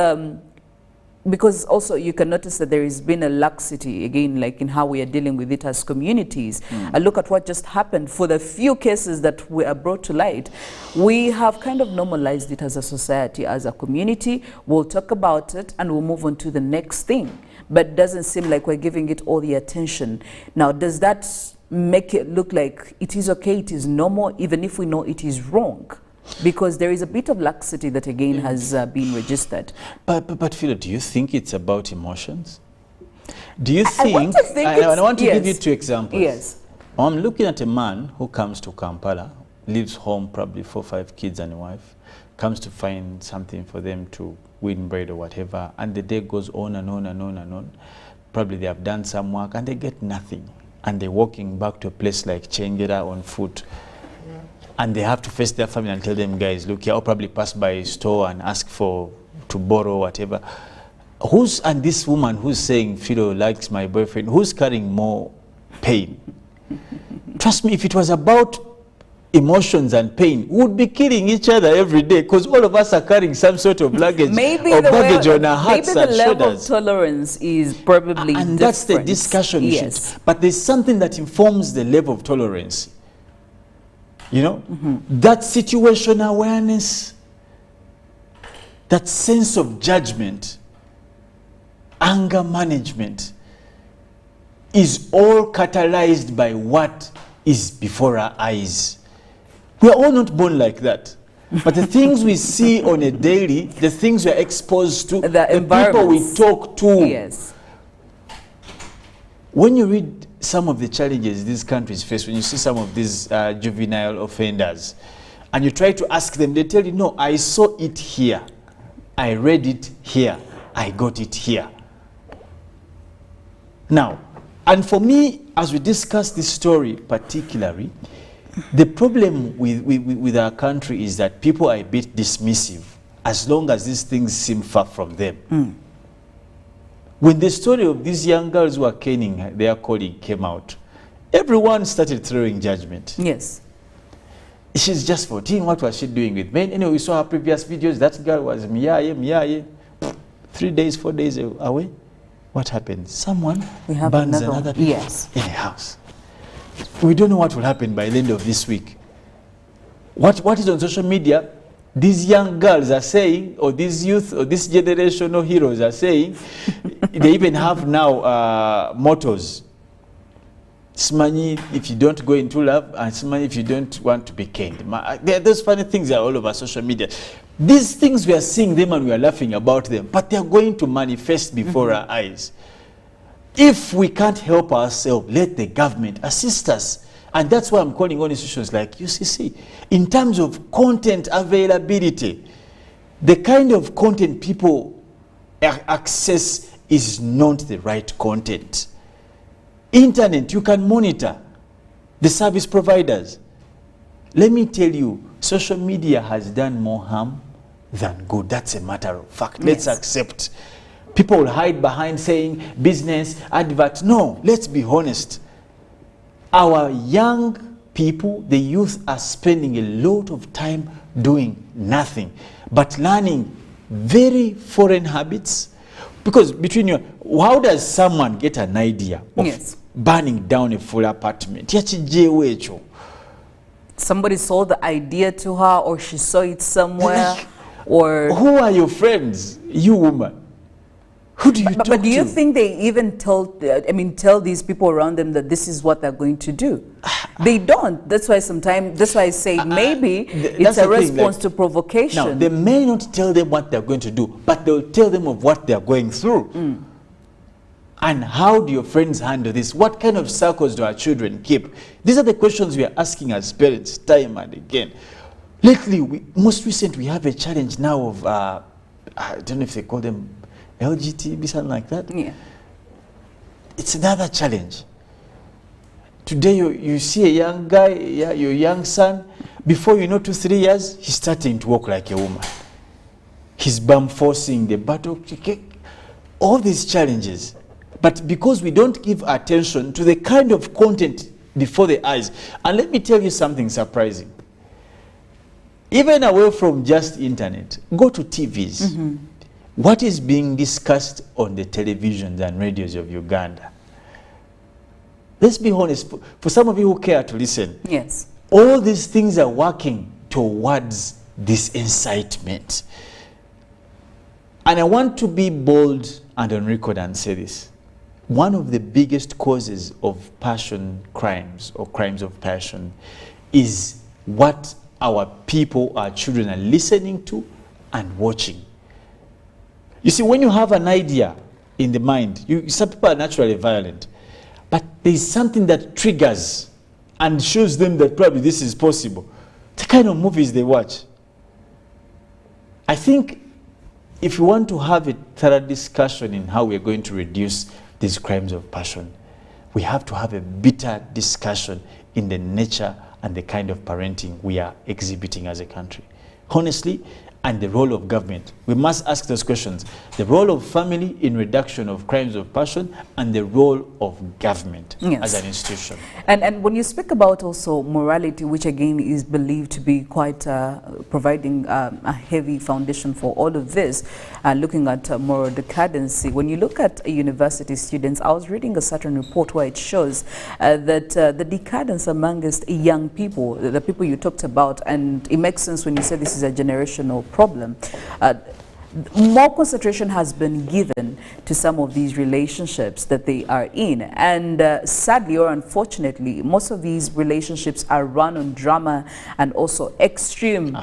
because also you can notice that there has been a laxity, again, like in how we are dealing with it as communities. Look at what just happened. For the few cases that were brought to light, we have kind of normalized it as a society, as a community. We'll talk about it and we'll move on to the next thing. But it doesn't seem like we're giving it all the attention. Now, does that make it look like it is okay, it is normal, even if we know it is wrong? Because there is a bit of laxity that again has been registered. But Philo, do you think it's about emotions? Do you think, I want to give you 2 examples. Yes. I'm looking at a man who comes to Kampala, lives home, probably 4 or 5 kids and a wife, comes to find something for them to win bread or whatever, and the day goes on and on and on and on. Probably they have done some work and they get nothing. And they're walking back to a place like Kenyena on foot. And they have to face their family and tell them, guys, look here, I'll probably pass by a store and ask to borrow whatever. And this woman who's saying, Philo likes my boyfriend, who's carrying more pain? Trust me, if it was about emotions and pain, we would be killing each other every day, because all of us are carrying some sort of luggage or baggage on our hearts and shoulders. Maybe the level of tolerance is probably different. And that's the discussion. Yes. But there's something that informs the level of tolerance. You know, that situation awareness, that sense of judgment, anger management is all catalyzed by what is before our eyes. We are all not born like that. But the things we see on a daily, the things we are exposed to, the people we talk to. Yes. When you read some of the challenges these countries face, when you see some of these juvenile offenders, and you try to ask them, they tell you, no, I saw it here, I read it here, I got it here. Now, and for me, as we discuss this story particularly, the problem with our country is that people are a bit dismissive as long as these things seem far from them. When the story of these young girls who are caning their colleague came out, everyone started throwing judgment. Yes. She's just 14, what was she doing with men? Anyway, we saw her previous videos, that girl was miyaye. 3 days, 4 days away. What happened? Someone burns another people in a house. We don't know what will happen by the end of this week. What is on social media, these young girls are saying, or these youth, or this generational heroes are saying, they even have now mottos. Smani if you don't go into love, and Smani if you don't want to be caned. Those funny things are all over social media. These things, we are seeing them and we are laughing about them, but they are going to manifest before our eyes. If we can't help ourselves, let the government assist us. And that's why I'm calling on institutions like UCC. In terms of content availability, the kind of content people access is not the right content. Internet, you can monitor the service providers. Let me tell you, social media has done more harm than good. That's a matter of fact. Let's accept. People will hide behind saying business, advert. No, let's be honest. Our young people, the youth, are spending a lot of time doing nothing but learning very foreign habits. Because between you, how does someone get an idea of burning down a full apartment? Somebody sold the idea to her, or she saw it somewhere, or... Who are your friends, you woman? Who do you talk to? But do you think they even tell these people around them that this is what they're going to do? They don't. That's why sometimes, that's why I say maybe it's a response to provocation. Now, they may not tell them what they're going to do, but they'll tell them of what they're going through. And how do your friends handle this? What kind of circles do our children keep? These are the questions we are asking as parents time and again. Lately, most recent, we have a challenge now of, I don't know if they call them LGBT, something like that. Yeah. It's another challenge. Today you see a young guy, your young son, before you know 2-3 years, he's starting to walk like a woman. He's bum forcing the buttock, all these challenges. But because we don't give attention to the kind of content before the eyes, and let me tell you something surprising. Even away from just internet, go to TVs. What is being discussed on the televisions and radios of Uganda? Let's be honest, for some of you who care to listen, yes, all these things are working towards this incitement. And I want to be bold and on record and say this. One of the biggest causes of passion crimes or crimes of passion is what our people, our children are listening to and watching. You see, when you have an idea in the mind, some people are naturally violent, but there's something that triggers and shows them that probably this is possible. The kind of movies they watch. I think if we want to have a thorough discussion in how we're going to reduce these crimes of passion, we have to have a bitter discussion in the nature and the kind of parenting we are exhibiting as a country. Honestly, and the role of government. We must ask those questions. The role of family in reduction of crimes of passion and the role of government as an institution. And when you speak about also morality, which again is believed to be quite providing a heavy foundation for all of this, looking at moral decadency. When you look at university students, I was reading a certain report where it shows that the decadence amongst young people, the people you talked about, and it makes sense when you say this is a generational problem. More concentration has been given to some of these relationships that they are in, and sadly or unfortunately, most of these relationships are run on drama and also extreme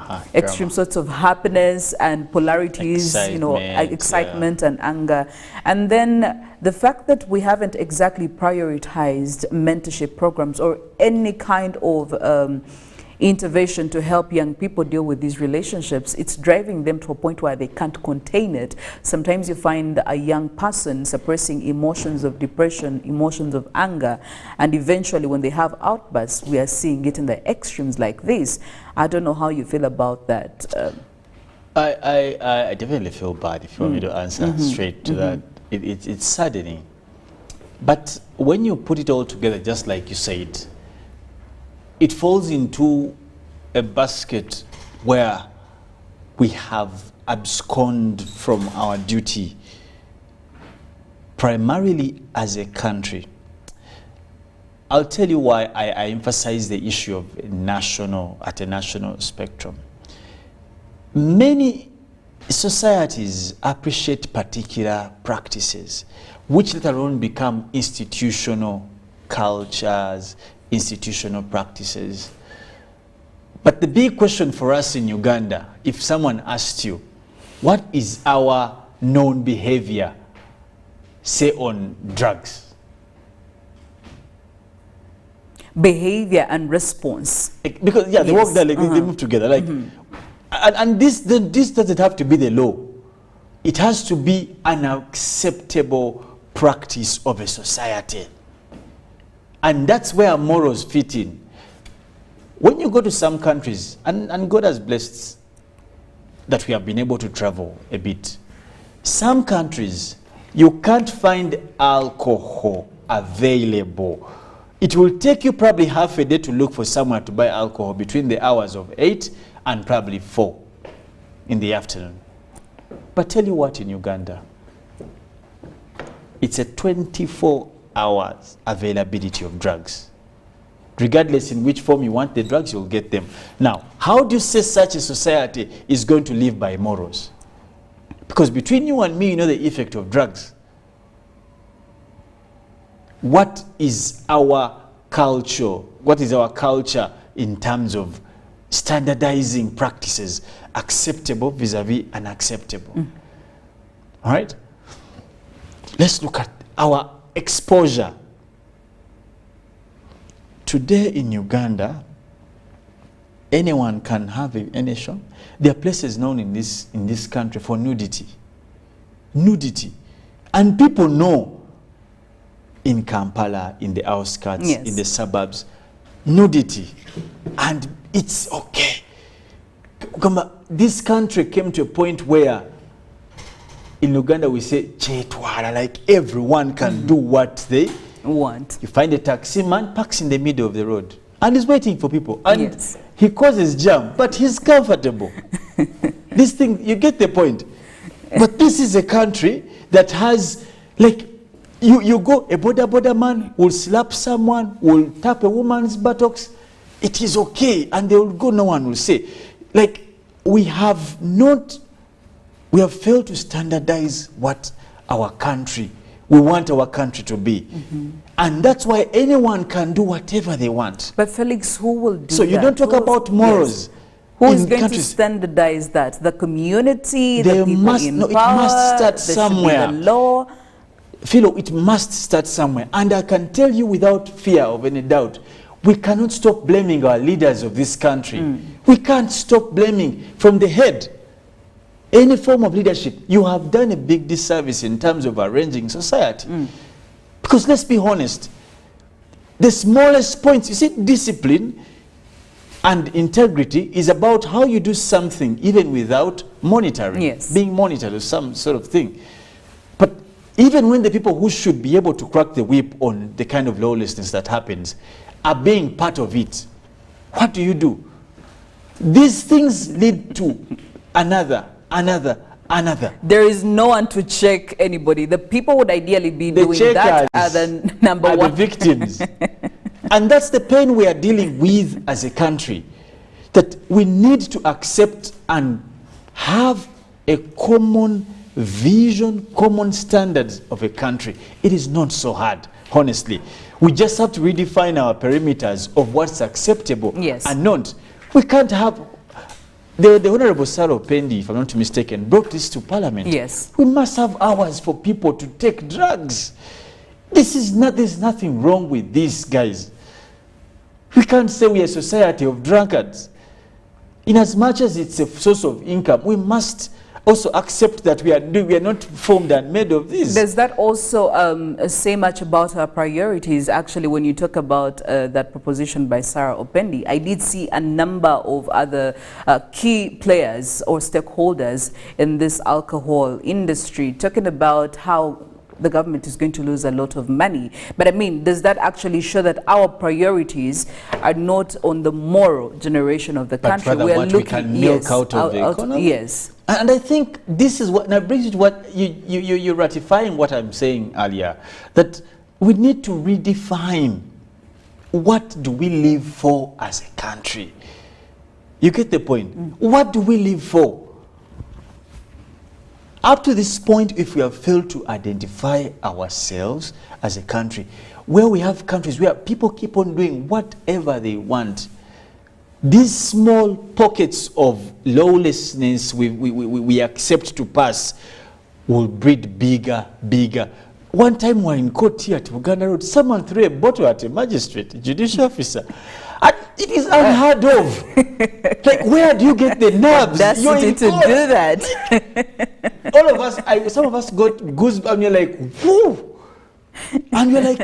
sorts of happiness and polarities, excitement and anger. And then the fact that we haven't exactly prioritized mentorship programs or any kind of intervention to help young people deal with these relationships, it's driving them to a point where they can't contain it. Sometimes you find a young person suppressing emotions of depression, emotions of anger, and eventually when they have outbursts, we are seeing it in the extremes like this. I don't know how you feel about that. I definitely feel bad if you want me to answer straight to that. It's saddening. But when you put it all together, just like you said, it falls into a basket where we have absconded from our duty, primarily as a country. I'll tell you why I emphasize the issue of at a national spectrum. Many societies appreciate particular practices, which later on become institutional cultures, institutional practices. But the big question for us in Uganda, if someone asked you, what is our known behavior, say on drugs? Behavior and response. Because they work there, like they move together. Like, and this doesn't have to be the law. It has to be an acceptable practice of a society. And that's where morals fit in. When you go to some countries, and God has blessed that we have been able to travel a bit, some countries You can't find alcohol available. It will take you probably half a day to look for somewhere to buy alcohol between the hours of 8 and probably 4 in the afternoon. But tell you what, in Uganda, it's a 24 hours availability of drugs. Regardless in which form you want the drugs, you'll get them. Now, how do you say such a society is going to live by morals? Because between you and me, you know the effect of drugs. What is our culture? What is our culture in terms of standardizing practices, acceptable vis-a-vis unacceptable? All right? Let's look at our exposure. Today in Uganda, anyone can have any shop. There are places known in this country for nudity. Nudity. And people know in Kampala, in the outskirts, yes, in the suburbs, nudity. And it's okay. This country came to a point where in Uganda we say, chetwala, like everyone can do what they want. You find a taxi man parks in the middle of the road and he's waiting for people. And yes, he causes jam, but he's comfortable. This thing, you get the point. But this is a country that has, like, you go, a border man will slap someone, will tap a woman's buttocks. It is okay, and they will go, no one will say. Like, we have failed to standardize what our country, we want our country to be. And that's why anyone can do whatever they want. But Felix, who will do that? So you don't talk about morals. Yes. Who is going countries to standardize that? The community, They the people must, in no, it power, must start there should be somewhere. the law. Philo, it must start somewhere. And I can tell you without fear of any doubt, we cannot stop blaming our leaders of this country. We can't stop blaming from the head. Any form of leadership, you have done a big disservice in terms of arranging society. Because let's be honest, the smallest points, you see, discipline and integrity is about how you do something even without monitoring, yes, being monitored or some sort of thing. But even when the people who should be able to crack the whip on the kind of lawlessness that happens are being part of it, what do? These things lead to another. There is no one to check anybody. The people would ideally be The doing that checkers are the number are one. the victims. And that's the pain we are dealing with as a country. That we need to accept and have a common vision, common standards of a country. It is not so hard, honestly. We just have to redefine our perimeters of what's acceptable and not. We can't have... The Honorable Sarah Pendi, if I'm not mistaken, brought this to Parliament. Yes. We must have hours for people to take drugs. There's nothing wrong with this, guys. We can't say we are a society of drunkards. In as much as it's a source of income, we must also accept that we are not formed and made of this. Does that also say much about our priorities? Actually, when you talk about that proposition by Sarah Opendi, I did see a number of other key players or stakeholders in this alcohol industry talking about how the government is going to lose a lot of money. But I mean, does that actually show that our priorities are not on the moral generation of the country? Rather what we can milk out of the economy? Yes. And I think this is what, now brings it to what you're ratifying what I'm saying earlier, that we need to redefine what do we live for as a country. You get the point? What do we live for? Up to this point, if we have failed to identify ourselves as a country, where we have countries where people keep on doing whatever they want, these small pockets of lawlessness we accept to pass will breed bigger. One time we were in court here at Uganda Road, someone threw a bottle at a magistrate, a judicial officer. And it is unheard of. Like, where do you get the nerves? That's to do that. All of us, some of us got goosebumps, and you're like, whoo! And you're like,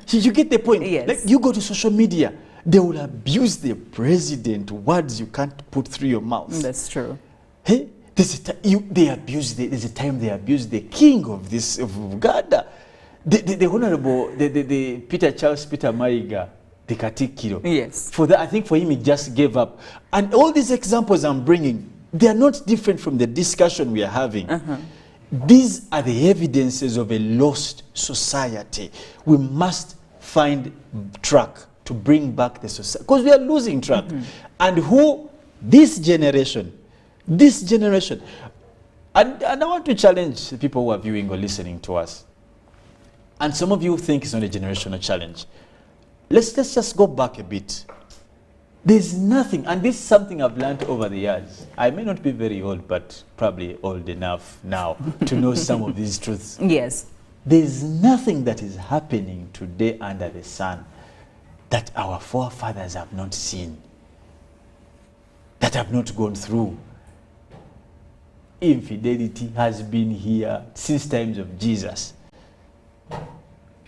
you get the point. Yes. Like, you go to social media, they will abuse the president, words you can't put through your mouth. That's true. Hey, They abused. There's a time they abused the king of Uganda, the honorable, the Peter Mayiga, the Katikiro. Yes. For that, I think for him, he just gave up. And all these examples I'm bringing, they are not different from the discussion we are having. These are the evidences of a lost society. We must find track to bring back the society, because we are losing track. And this generation, and I want to challenge the people who are viewing or listening to us. And some of you think it's not a generational challenge. Let's just go back a bit. There's nothing, and this is something I've learned over the years. I may not be very old, but probably old enough now to know some of these truths. Yes. There's nothing that is happening today under the sun that our forefathers have not seen, that have not gone through. Infidelity has been here since times of Jesus.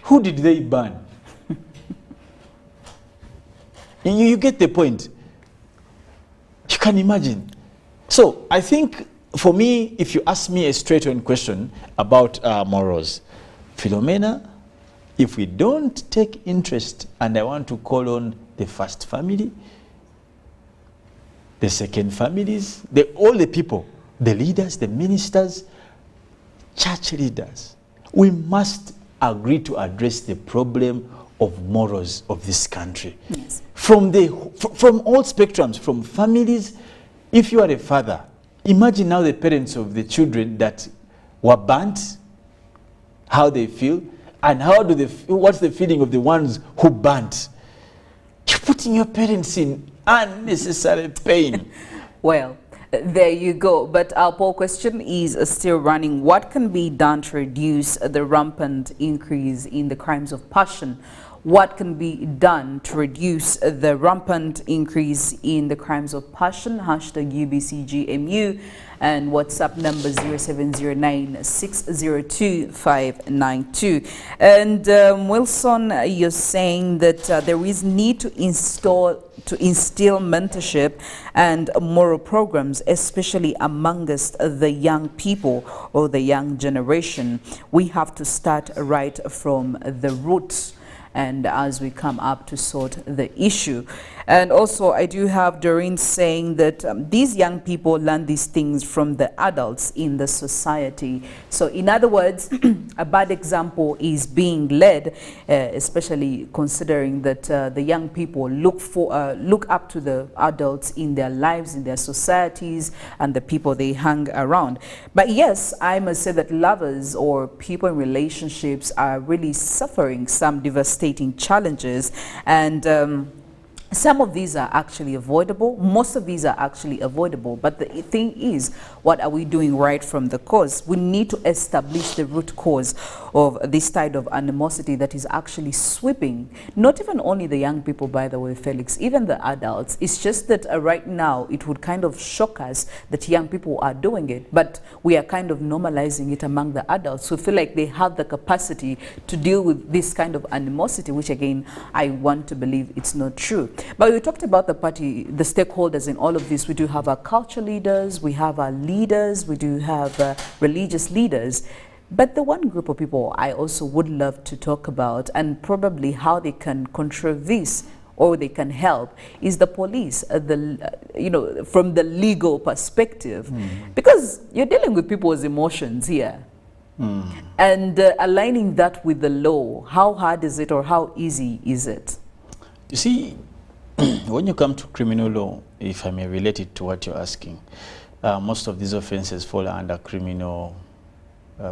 Who did they burn? You get the point. You can imagine. So I think for me, if you ask me a straight-on question about morals, Philomena, if we don't take interest, and I want to call on the first family, the second families, all the people, the leaders, the ministers, church leaders, we must agree to address the problem of morals of this country. Yes. From all spectrums, from families. If you are a father, imagine now the parents of the children that were burnt, how they feel, and what's the feeling of the ones who burnt. You're putting your parents in unnecessary pain. Well, there you go. But our poll question is still running. What can be done to reduce the rampant increase in the crimes of passion? What can be done to reduce the rampant increase in the crimes of passion? Hashtag UBCGMU and WhatsApp number 0709602592. And Wilson, you're saying that there is need to instill mentorship and moral programs, especially amongst the young people or the young generation. We have to start right from the roots, and as we come up to sort the issue. And also I do have Doreen saying that these young people learn these things from the adults in the society. So in other words, a bad example is being led, especially considering that the young people look up to the adults in their lives, in their societies, and the people they hang around. But yes, I must say that lovers or people in relationships are really suffering some devastating challenges, and some of these are actually avoidable. Most of these are actually avoidable. But the thing is, what are we doing right from the cause? We need to establish the root cause of this type of animosity that is actually sweeping, not even only the young people, by the way, Felix, even the adults. It's just that right now it would kind of shock us that young people are doing it, but we are kind of normalizing it among the adults who feel like they have the capacity to deal with this kind of animosity, which again, I want to believe it's not true. But we talked about the party, the stakeholders in all of this. We do have our culture leaders, we have our leaders, we do have religious leaders. But the one group of people I also would love to talk about, and probably how they can control this or they can help, is the police, from the legal perspective. Because you're dealing with people's emotions here. And aligning that with the law, how hard is it or how easy is it? You see, when you come to criminal law, if I may relate it to what you're asking, most of these offenses fall under criminal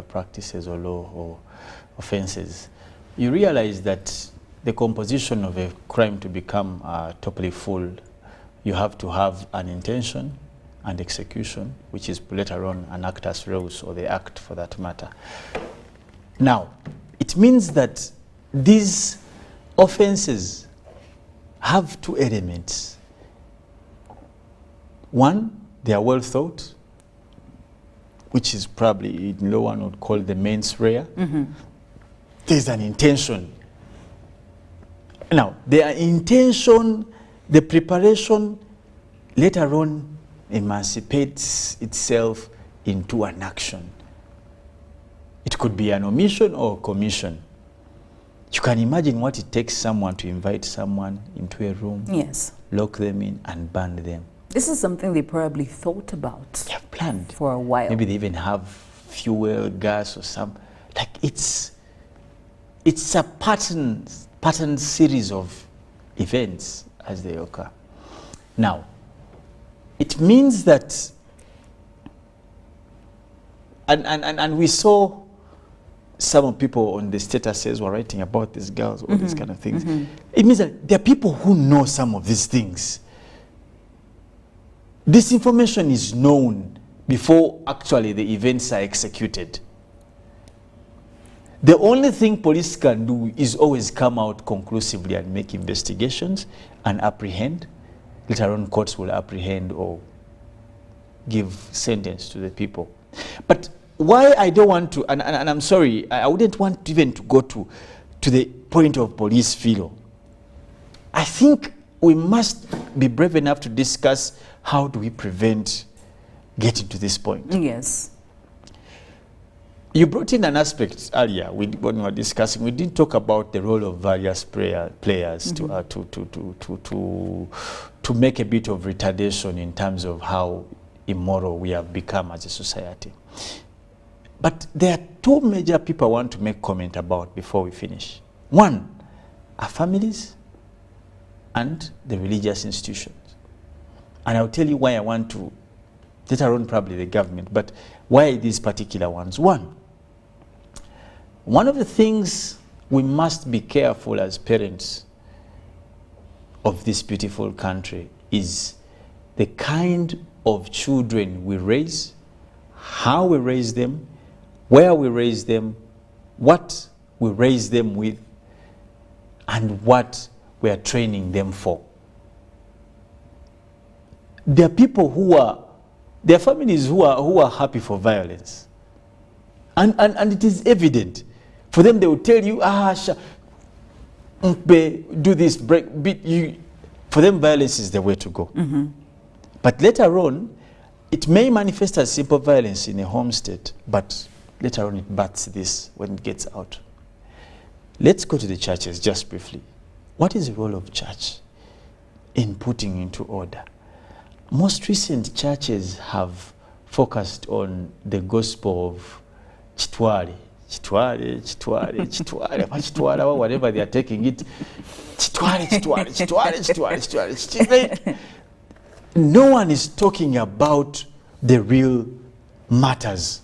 practices or law or offenses. You realize that the composition of a crime to become totally full, you have to have an intention and execution, which is later on an actus reus, or the act for that matter. Now, it means that these offenses have two elements. One, they are well thought, which is probably no one would call the mens rea. There's an intention. Now, the intention, the preparation, later on, emancipates itself into an action. It could be an omission or commission. You can imagine what it takes someone to invite someone into a room, Yes. lock them in, and burn them. This is something they probably thought about. They have planned for a while. Maybe they even have fuel, gas, or some. Like it's a pattern series of events as they occur. Now, it means that, and we saw some people on the statuses were writing about these girls, all these kind of things. It means that there are people who know some of these things. This information is known before actually the events are executed. The only thing police can do is always come out conclusively and make investigations and apprehend. Later on, courts will apprehend or give sentence to the people. But why I don't want to, and I'm sorry, I wouldn't want even to go to the point of police failure. I think we must be brave enough to discuss how do we prevent getting to this point. Yes. You brought in an aspect earlier when we were discussing. We didn't talk about the role of various players to make a bit of retardation in terms of how immoral we have become as a society. But there are two major people I want to make comment about before we finish. One are families and the religious institutions. And I'll tell you why I want to, later on probably the government, but why these particular ones. One of the things we must be careful as parents of this beautiful country is the kind of children we raise, how we raise them, where we raise them, what we raise them with, and what we are training them for. There are people there are families who are happy for violence. And it is evident. For them, they will tell you, do this, beat you. For them, violence is the way to go. But later on, it may manifest as simple violence in a home state, but later on it bats this when it gets out. Let's go to the churches just briefly. What is the role of church in putting into order? Most recent churches have focused on the gospel of Chitwale, whatever they are taking it. Chitwale. No one is talking about the real matters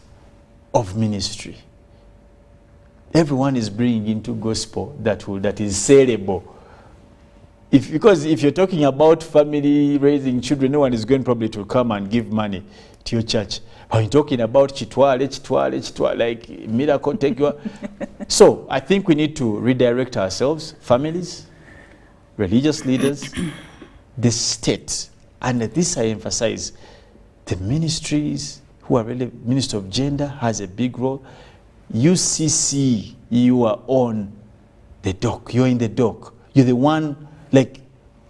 of ministry. Everyone is bringing into gospel that is sellable. Because if you're talking about family raising children, no one is going probably to come and give money to your church. When you're talking about Chitwale, like miracle, take your. So I think we need to redirect ourselves, families, religious leaders, the state, and this I emphasize, the ministries who are really, Minister of Gender has a big role. UCC, you are on the dock. You're in the dock. You're the one. Like,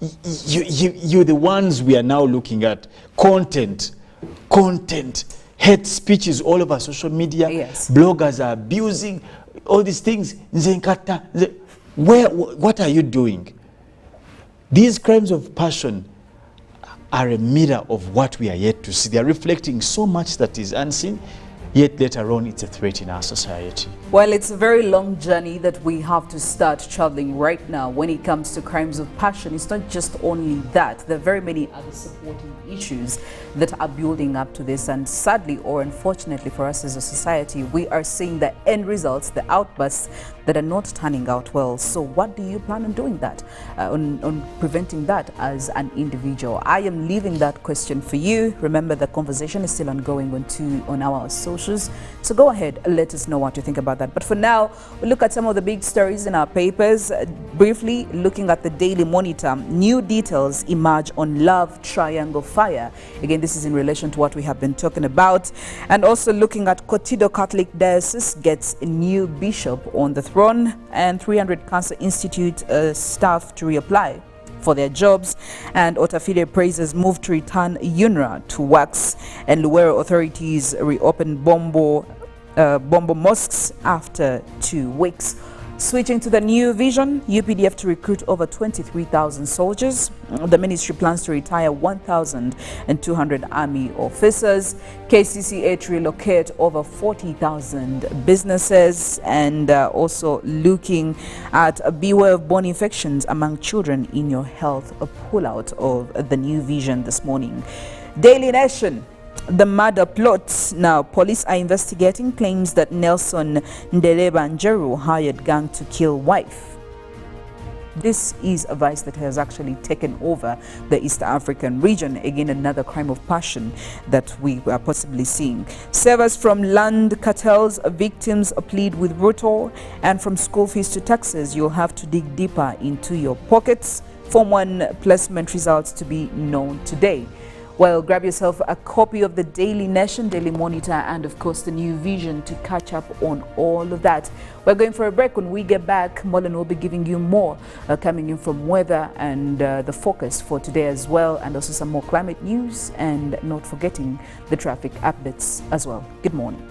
you're the ones we are now looking at. Content, hate speeches all over social media. Yes. Bloggers are abusing all these things. What are you doing? These crimes of passion are a mirror of what we are yet to see. They are reflecting so much that is unseen, yet later on it's a threat in our society. Well, it's a very long journey that we have to start traveling right now when it comes to crimes of passion. It's not just only that. There are very many other supporting issues that are building up to this. And sadly or unfortunately for us as a society, we are seeing the end results, the outbursts that are not turning out well. So what do you plan on doing that, on preventing that as an individual? I am leaving that question for you. Remember, the conversation is still ongoing on our socials. So go ahead, let us know what you think about that. But for now, we'll look at some of the big stories in our papers. Briefly looking at the Daily Monitor, new details emerge on Love Triangle fire. Again, this is in relation to what we have been talking about. And also looking at Kotido Catholic Diocese gets a new bishop on the throne, and 300 Cancer Institute staff to reapply for their jobs. And Otafide praises move to return UNRWA to works. And Luwero authorities reopen Bombo mosques after 2 weeks. Switching to the new vision, UPDF to recruit over 23,000 soldiers. The ministry plans to retire 1,200 army officers. KCCA to relocate over 40,000 businesses, and also looking at a beware of born infections among children in your health, a pullout of the new vision this morning. Daily Nation. The murder plot. Now, police are investigating claims that Nelson Ndereba Njeru hired gang to kill wife. This is a vice that has actually taken over the East African region. Again, another crime of passion that we are possibly seeing. Savers from land cartels, victims plead with brutal, and from school fees to taxes, you'll have to dig deeper into your pockets. Form 1 placement results to be known today. Well, grab yourself a copy of the Daily Nation, Daily Monitor, and of course the New Vision to catch up on all of that. We're going for a break. When we get back, Mollen will be giving you more coming in from weather and the focus for today as well, and also some more climate news, and not forgetting the traffic updates as well. Good morning.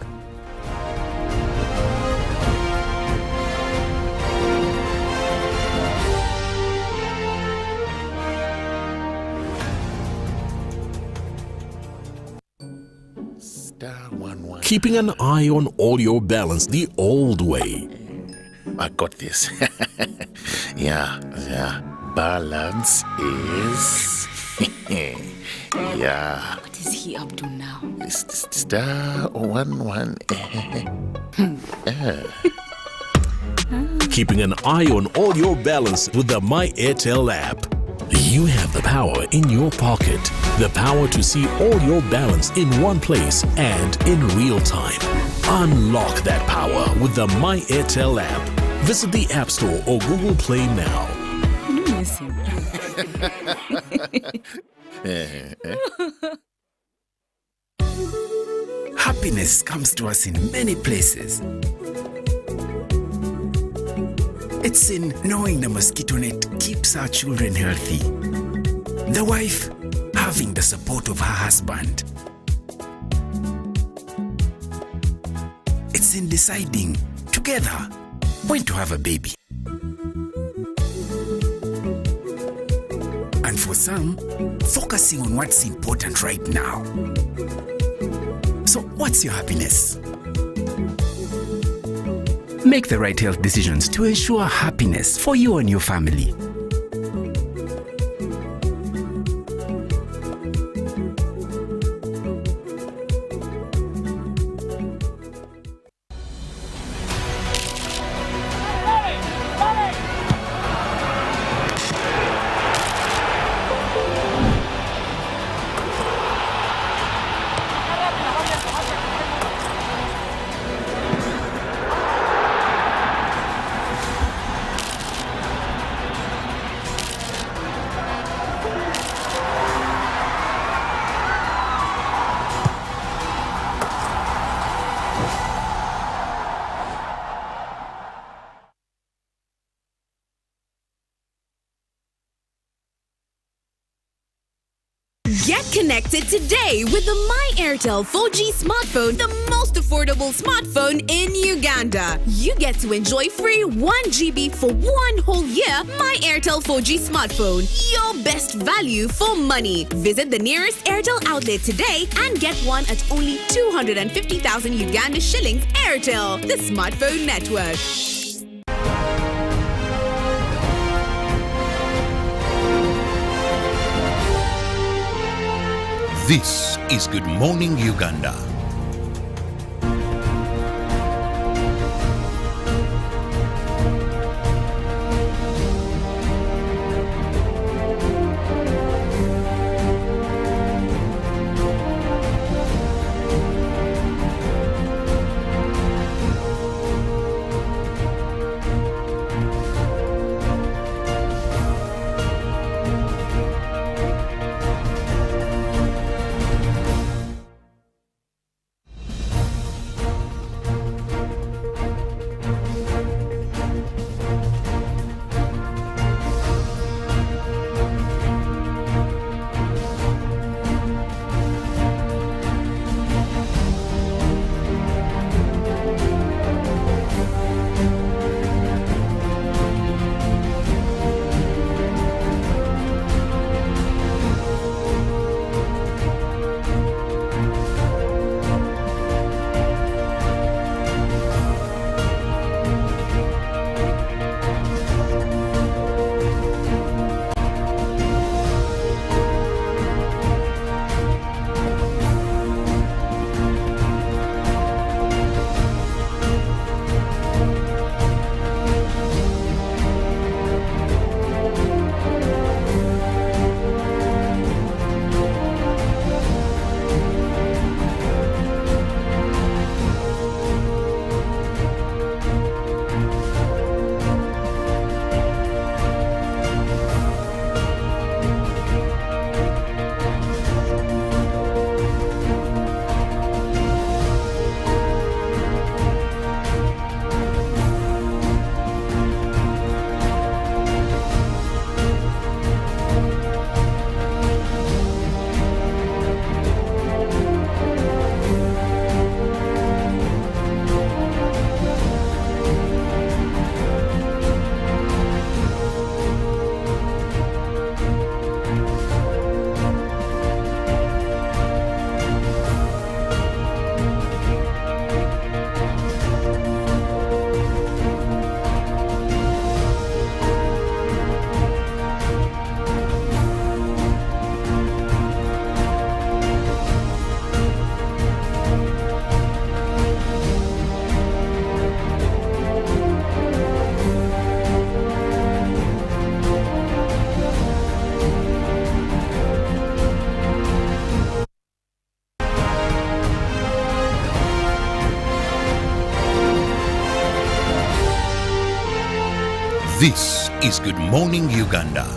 Keeping an eye on all your balance the old way. I got this. Yeah. Balance is... Yeah. What is he up to now? Star 11. Keeping an eye on all your balance with the My Airtel app. You have the power in your pocket. The power to see all your balance in one place and in real time. Unlock that power with the My Airtel app. Visit the App Store or Google Play now. Happiness comes to us in many places. It's in knowing the mosquito net keeps our children healthy. The wife having the support of her husband. It's in deciding together when to have a baby. And for some, focusing on what's important right now. So what's your happiness? Make the right health decisions to ensure happiness for you and your family. Get connected today with the My Airtel 4G smartphone, the most affordable smartphone in Uganda. You get to enjoy free 1 GB for 1 whole year. My Airtel 4G smartphone, your best value for money. Visit the nearest Airtel outlet today and get one at only 250,000 Uganda shillings. Airtel, the smartphone network. This is Good Morning Uganda. This is Good Morning Uganda.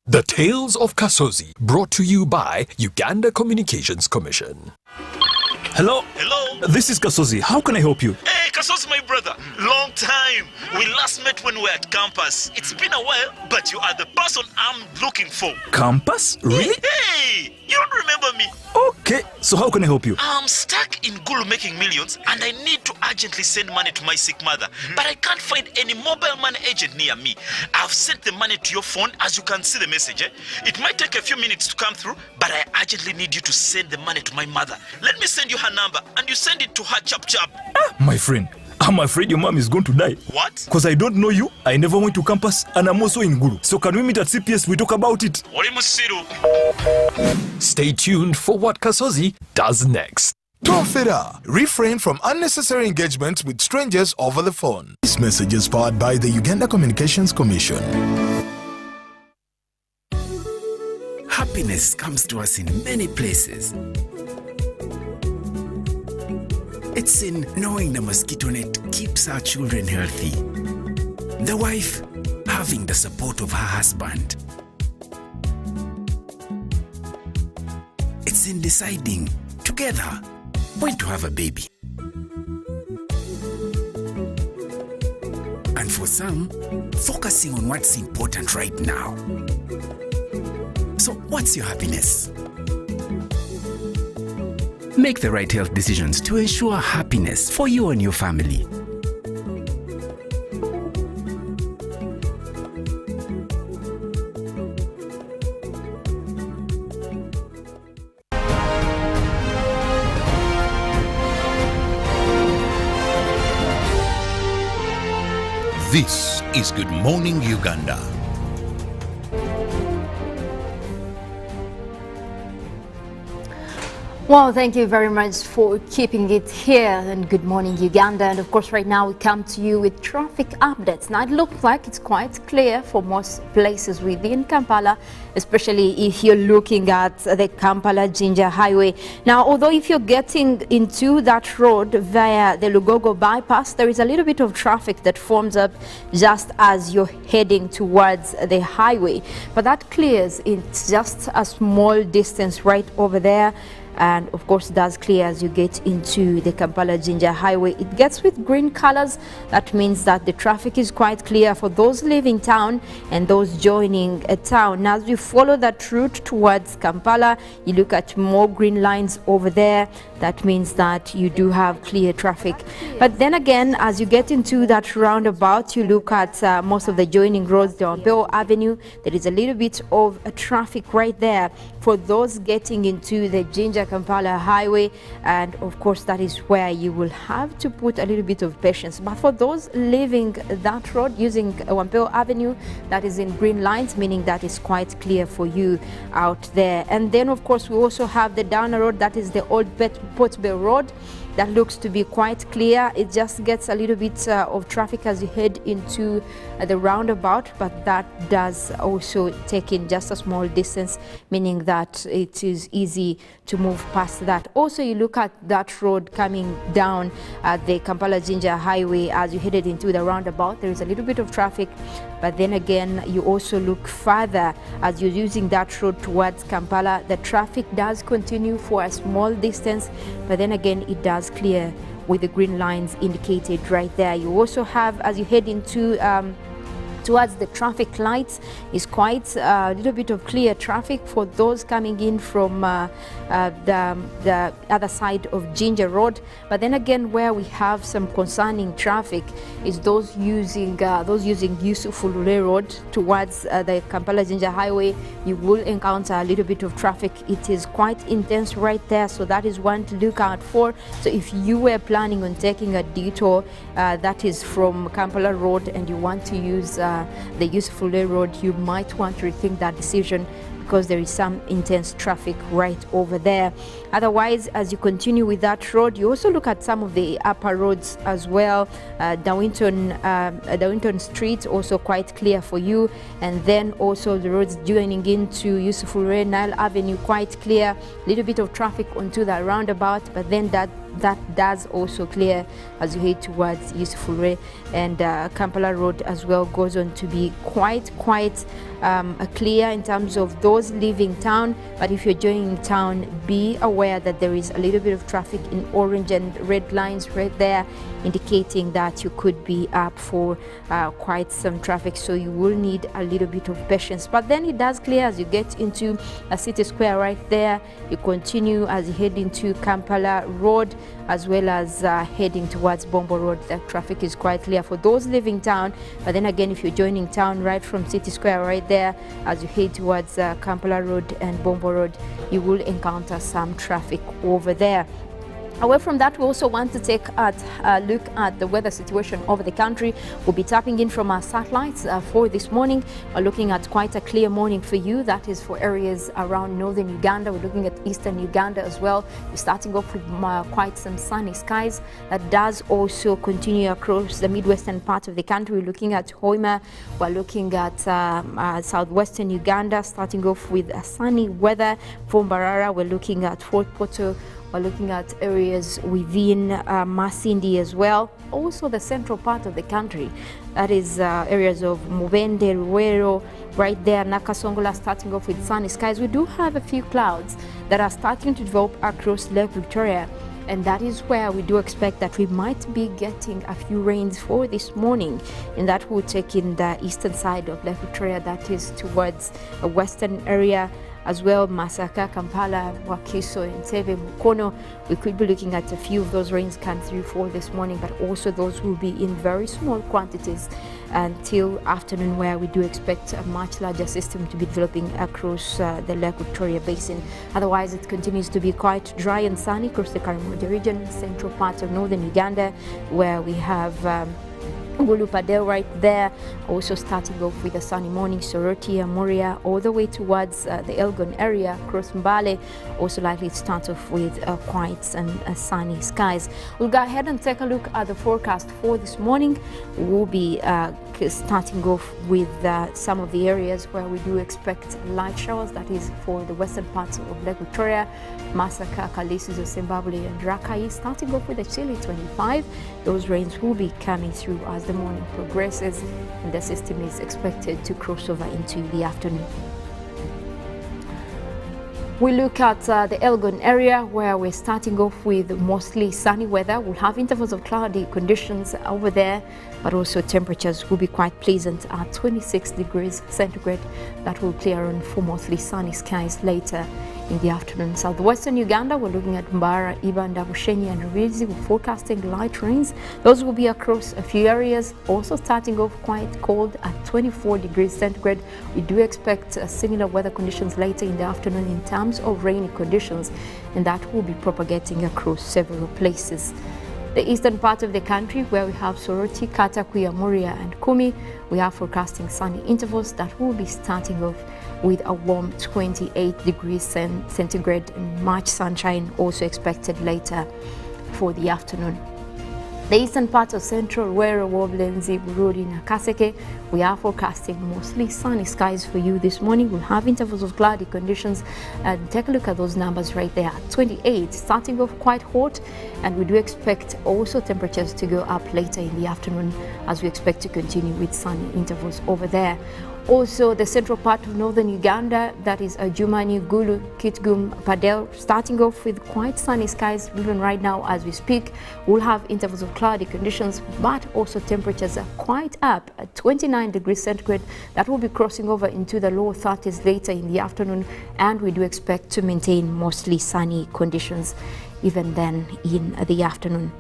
The Tales of Kasozi, brought to you by Uganda Communications Commission. Hello? Hello? This is Kasozi. How can I help you? Hey, Kasozi, my brother. Long time. We last met when we were at campus. It's been a while, but you are the person I'm looking for. Campus? Really? Hey, you don't remember me? Okay, so how can I help you? I'm stuck in Gulu making millions, and I need to urgently send money to my sick mother. But I can't find any mobile money agent near me. I've sent the money to your phone, as you can see the message. It might take a few minutes to come through, but I urgently need you to send the money to my mother. Let me send you her number, and you send it to her chap. My friend, I'm afraid your mom is going to die. What? Because I don't know you, I never went to campus, and I'm also in Gulu. So can we meet at CPS, we talk about it? Stay tuned for what Kasozi does next. Tofera. Refrain from unnecessary engagements with strangers over the phone. This message is powered by the Uganda Communications Commission. Happiness comes to us in many places. It's in knowing the mosquito net keeps our children healthy. The wife having the support of her husband. It's in deciding together when to have a baby. And for some, focusing on what's important right now. So what's your happiness? Make the right health decisions to ensure happiness for you and your family. This is Good Morning Uganda. Well, thank you very much for keeping it here, and Good Morning Uganda. And of course, right now we come to you with traffic updates. Now, it looks like it's quite clear for most places within Kampala, especially if you're looking at the Kampala-Jinja Highway. Now, although if you're getting into that road via the Lugogo bypass, there is a little bit of traffic that forms up just as you're heading towards the highway. But that clears. It's just a small distance right over there. And of course it does clear as you get into the Kampala-Jinja Highway. It gets with green colors. That means that the traffic is quite clear for those leaving town and those joining a town. Now, as you follow that route towards Kampala, you look at more green lines over there. That means that you do have clear traffic. But then again, as you get into that roundabout, you look at most of the joining roads down Bell Avenue. There is a little bit of traffic right there for those getting into the Jinja Kampala Highway, and of course that is where you will have to put a little bit of patience. But for those leaving that road using Wampeo Avenue, that is in green lines, meaning that is quite clear for you out there. And then of course we also have the Downer Road, that is the old Portbell Road. That looks to be quite clear. It just gets a little bit of traffic as you head into the roundabout, but that does also take in just a small distance, meaning that it is easy to move past that. Also, you look at that road coming down at the Kampala-Jinja Highway as you headed into the roundabout. There is a little bit of traffic, but then again, you also look further as you're using that road towards Kampala. The traffic does continue for a small distance, but then again, it does clear with the green lines indicated right there. You also have, as you head into Towards the traffic lights is quite a little bit of clear traffic for those coming in from the other side of Ginger Road. But then again, where we have some concerning traffic is those using Yusuf Ulule Road towards the Kampala Ginger Highway. You will encounter a little bit of traffic. It is quite intense right there, so that is one to look out for. So if you were planning on taking a detour that is from Kampala Road and you want to use the Yusuf Ulule Road, you might want to rethink that decision, because there is some intense traffic right over there. Otherwise, as you continue with that road, you also look at some of the upper roads as well. Darwinton Street also quite clear for you, and then also the roads joining into Yusuf Ulule, Nile Avenue quite clear. A little bit of traffic onto that roundabout, but then that does also clear as you head towards Yusuf Ulule, and Kampala Road as well goes on to be quite clear in terms of those leaving town. But if you're joining town, be aware that there is a little bit of traffic in orange and red lines right there, indicating that you could be up for quite some traffic, so you will need a little bit of patience. But then it does clear as you get into a city square right there. You continue as you head into Kampala Road, as well as heading towards Bombo Road. The traffic is quite clear for those leaving town. But then again, if you're joining town right from City Square right there, as you head towards Kampala Road and Bombo Road, you will encounter some traffic over there. Away from that, we also want to take a look at the weather situation over the country. We'll be tapping in from our satellites for this morning. We're looking at quite a clear morning for you. That is for areas around northern Uganda. We're looking at eastern Uganda as well. We're starting off with quite some sunny skies. That does also continue across the midwestern part of the country. We're looking at Hoima. We're looking at southwestern Uganda, starting off with sunny weather. From Mbarara, we're looking at Fort Portal. We're looking at areas within Masindi as well. Also the central part of the country, that is areas of Mubende, Ruwero, right there, Nakasongola, starting off with sunny skies. We do have a few clouds that are starting to develop across Lake Victoria, and that is where we do expect that we might be getting a few rains for this morning, and that will take in the eastern side of Lake Victoria, that is towards a western area as well, Masaka, Kampala, Wakiso, Entebbe, Mukono. We could be looking at a few of those rains come through for this morning, but also those will be in very small quantities until afternoon, where we do expect a much larger system to be developing across the Lake Victoria Basin. Otherwise, it continues to be quite dry and sunny across the Karamoja region, central part of northern Uganda, where we have Gulupadel right there, also starting off with a sunny morning. Soroti, Amuria, all the way towards the Elgon area, across Mbale, also likely to start off with quite some sunny skies. We'll go ahead and take a look at the forecast for this morning. We'll be starting off with some of the areas where we do expect light showers, that is for the western parts of Lake Victoria, Masaka, Kalisizo, Zimbabwe and Rakai, starting off with a chilly 25. Those rains will be coming through as the morning progresses, and the system is expected to cross over into the afternoon. We look at the Elgon area, where we're starting off with mostly sunny weather. We'll have intervals of cloudy conditions over there, but also temperatures will be quite pleasant at 26 degrees centigrade. That will clear on for mostly sunny skies later in the afternoon. Southwestern Uganda, we're looking at Mbara, Ibanda, Bushenyi and Ruizi. We're forecasting light rains. Those will be across a few areas, also starting off quite cold at 24 degrees centigrade. We do expect similar weather conditions later in the afternoon in terms of rainy conditions, and that will be propagating across several places. The eastern part of the country, where we have Soroti, Katakwi, Amuria and Kumi, we are forecasting sunny intervals that will be starting off with a warm 28 degrees centigrade, and much sunshine also expected later for the afternoon. The eastern part of central Ruwero, Woblenzi, Bururi and Kaseke, we are forecasting mostly sunny skies for you this morning. We'll have intervals of cloudy conditions, and take a look at those numbers right there. 28, starting off quite hot, and we do expect also temperatures to go up later in the afternoon, as we expect to continue with sunny intervals over there. Also, the central part of northern Uganda, that is Adjumani, Gulu, Kitgum, Padel, starting off with quite sunny skies. Even right now as we speak, we'll have intervals of cloudy conditions, but also temperatures are quite up at 29 degrees centigrade. That will be crossing over into the lower 30s later in the afternoon, and we do expect to maintain mostly sunny conditions even then in the afternoon.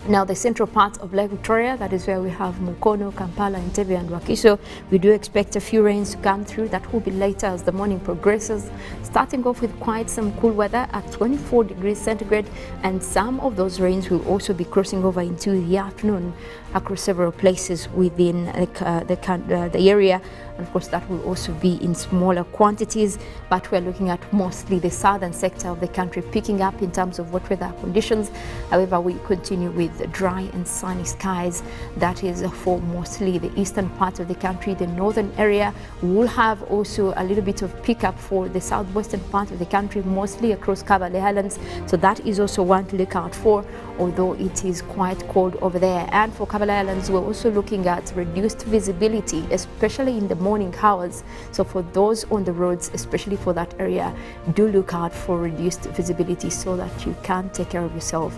Now, the central part of Lake Victoria, that is where we have Mukono, Kampala, Entebbe and Wakiso, we do expect a few rains to come through. That will be later as the morning progresses, starting off with quite some cool weather at 24 degrees centigrade, and some of those rains will also be crossing over into the afternoon across several places within the area. And of course, that will also be in smaller quantities, but we're looking at mostly the southern sector of the country picking up in terms of wet weather conditions. However, we continue with dry and sunny skies. That is for mostly the eastern part of the country. The northern area will have also a little bit of pickup for the southwestern part of the country, mostly across Kabale Highlands. So that is also one to look out for, although it is quite cold over there. And for Kabale Highlands, we're also looking at reduced visibility, especially in the morning hours. So for those on the roads, especially for that area, do look out for reduced visibility so that you can take care of yourself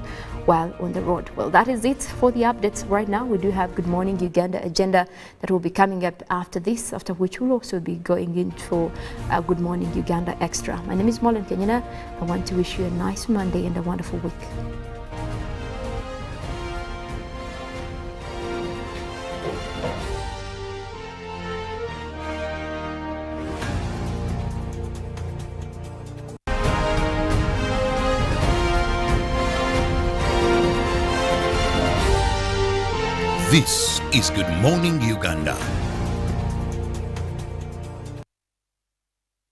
while on the road. Well, that is it for the updates right now. We do have Good Morning Uganda agenda that will be coming up after this, after which we'll also be going into Good Morning Uganda Extra. My name is Mollen, Kenyena. I want to wish you a nice Monday and a wonderful week. This is Good Morning Uganda.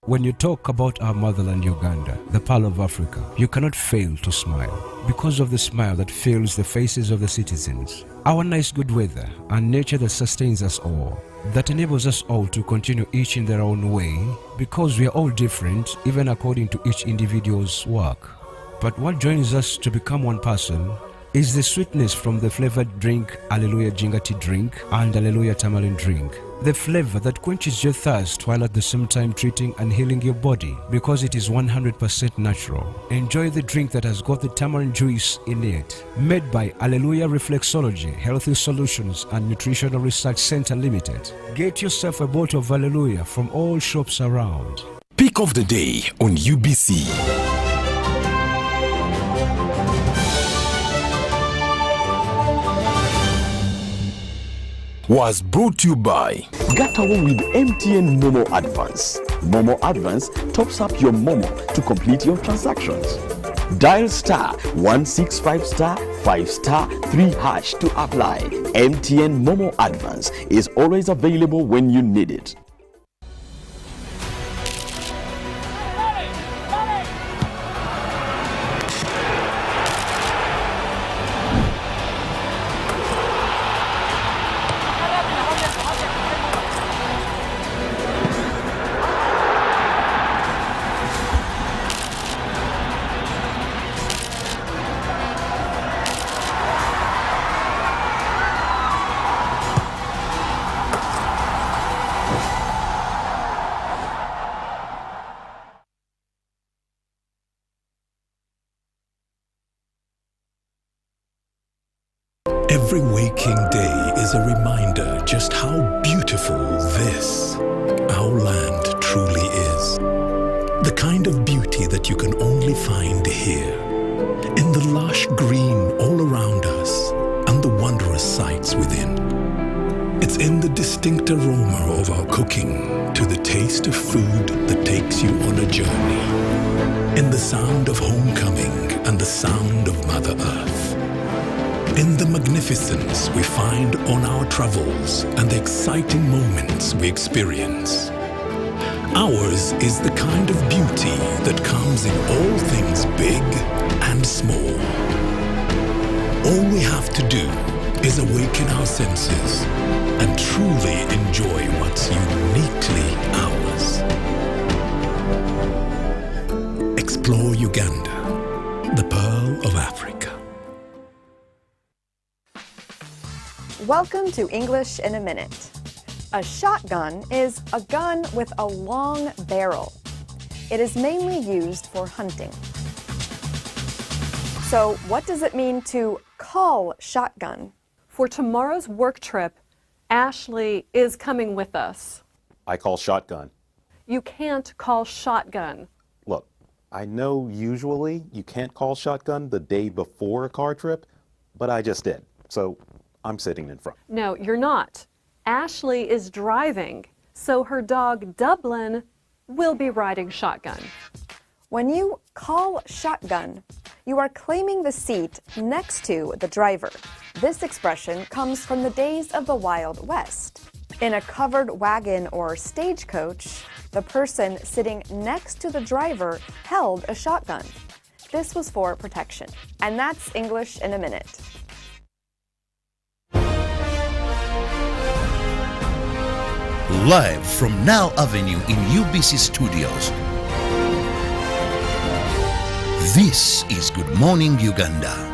When you talk about our motherland Uganda, the Pearl of Africa, you cannot fail to smile because of the smile that fills the faces of the citizens. Our nice good weather and nature that sustains us all, that enables us all to continue each in their own way, because we are all different even according to each individual's work. But what joins us to become one person is the sweetness from the flavored drink Alleluia Jingati drink and Alleluia Tamarind drink. The flavor that quenches your thirst while at the same time treating and healing your body because it is 100% natural. Enjoy the drink that has got the tamarind juice in it. Made by Alleluia Reflexology, Healthy Solutions and Nutritional Research Center Limited. Get yourself a bottle of Alleluia from all shops around. Pick of the day on UBC. Was brought to you by Get away with MTN Momo Advance. Momo Advance tops up your Momo to complete your transactions. Dial star 165 star 5 star 3 hash to apply. MTN Momo Advance is always available when you need it. Every waking day is a reminder just how beautiful this, our land, truly is. The kind of beauty that you can only find here, in the lush green all around us and the wondrous sights within. It's in the distinct aroma of our cooking to the taste of food that takes you on a journey, in the sound of homecoming and the sound of Mother Earth. In the magnificence we find on our travels and the exciting moments we experience. Ours is the kind of beauty that comes in all things big and small. All we have to do is awaken our senses and truly enjoy what's uniquely ours. Explore Uganda, the Pearl of Africa. Welcome to English in a Minute. A shotgun is a gun with a long barrel. It is mainly used for hunting. So what does it mean to call shotgun? For tomorrow's work trip, Ashley is coming with us. I call shotgun. You can't call shotgun. Look, I know usually you can't call shotgun the day before a car trip, but I just did. So I'm sitting in front. No, you're not. Ashley is driving, so her dog Dublin will be riding shotgun. When you call shotgun, you are claiming the seat next to the driver. This expression comes from the days of the Wild West. In a covered wagon or stagecoach, the person sitting next to the driver held a shotgun. This was for protection. And that's English in a minute. Live from Now Avenue in UBC Studios. This is Good Morning Uganda.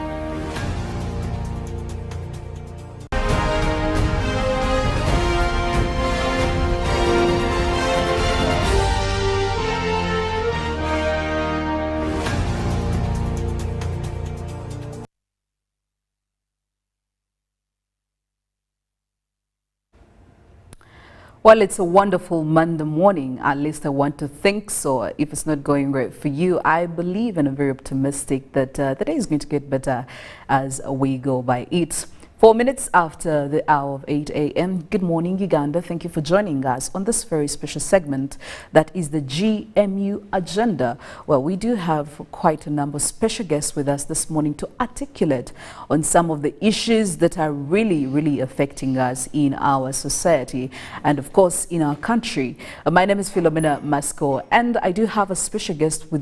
Well, it's a wonderful Monday morning. At least I want to think so. If it's not going great for you, I believe and I'm very optimistic that the day is going to get better as we go by it. 4 minutes after the hour of 8 a.m. Good morning, Uganda. Thank you for joining us on this very special segment that is the GMU Agenda. Well, we do have quite a number of special guests with us this morning to articulate on some of the issues that are really affecting us in our society and, of course, in our country. My name is Philomena Mastiko, and I do have a special guest with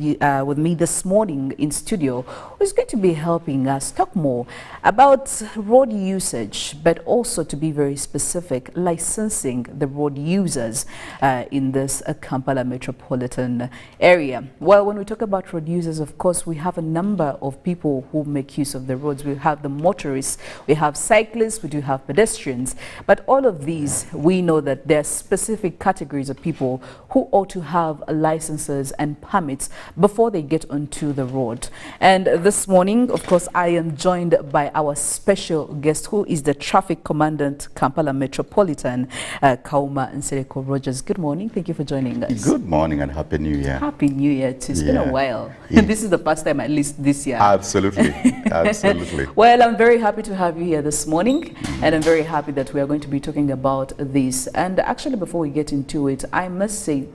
me this morning in studio who is going to be helping us talk more about road usage, but also, to be very specific, licensing the road users in this Kampala metropolitan area. Well, when we talk about road users, of course, we have a number of people who make use of the roads. We have the motorists, we have cyclists, we do have pedestrians, but all of these, we know that there are specific categories of people who ought to have licenses and permits before they get onto the road. And this morning, of course, I am joined by our special guest, who is the Traffic Commandant, Kampala Metropolitan, Kauma Nsereko Rogers. Good morning. Thank you for joining us. Good morning and Happy New Year. Happy New Year too. It's been a while. Yeah. This is the first time, at least this year. Absolutely. Absolutely. Well, I'm very happy to have you here this morning, and I'm very happy that we are going to be talking about this. And actually, before we get into it, I must say,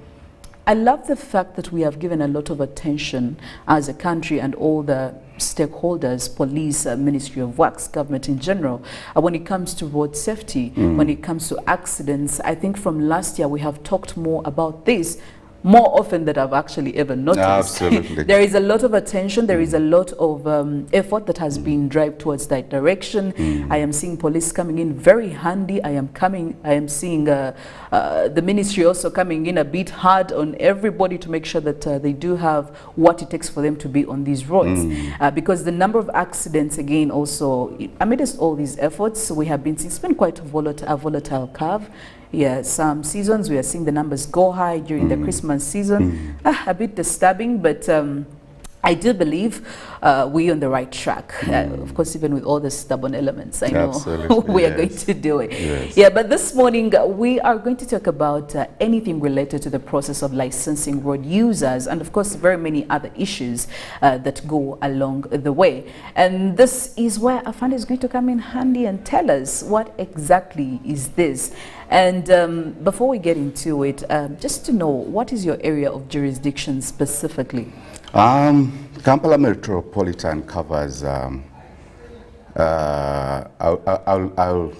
I love the fact that we have given a lot of attention as a country and all the stakeholders, police, Ministry of Works, government in general, when it comes to road safety, when it comes to accidents. I think from last year we have talked more about this, more often than I've actually ever noticed. Absolutely. There is a lot of attention, there is a lot of effort that has been driven towards that direction. I am seeing police coming in very handy. I am seeing the ministry also coming in a bit hard on everybody to make sure that they do have what it takes for them to be on these roads. Because the number of accidents, again, also, amidst all these efforts, we have been seeing, it's been quite a volatile curve. Yeah, some seasons we are seeing the numbers go high during the Christmas season. A bit disturbing, but I do believe we're on the right track. Of course, even with all the stubborn elements, I know we are going to do it. Yes. Yeah, but this morning we are going to talk about anything related to the process of licensing road users, and of course, very many other issues that go along the way. And this is where Afande is going to come in handy and tell us what exactly is this. And before we get into it, just to know, what is your area of jurisdiction specifically? Kampala Metropolitan covers, I'll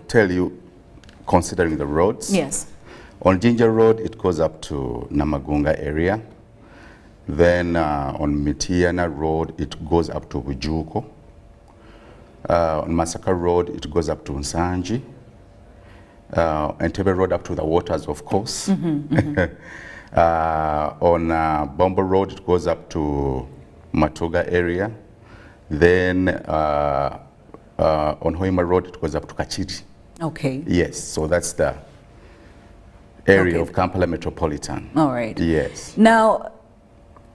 tell you, considering the roads. Yes. On Ginger Road, it goes up to Namagunga area. Then on Nyonyintono Road, it goes up to Bujuko. On Masaka Road, it goes up to Nsanji. Entebbe Road up to the waters, of course. On Bombo Road, it goes up to Matuga area. Then on Hoima Road, it goes up to Kachiri. Okay. Yes, so that's the area of Kampala Metropolitan. All right. Yes. Now,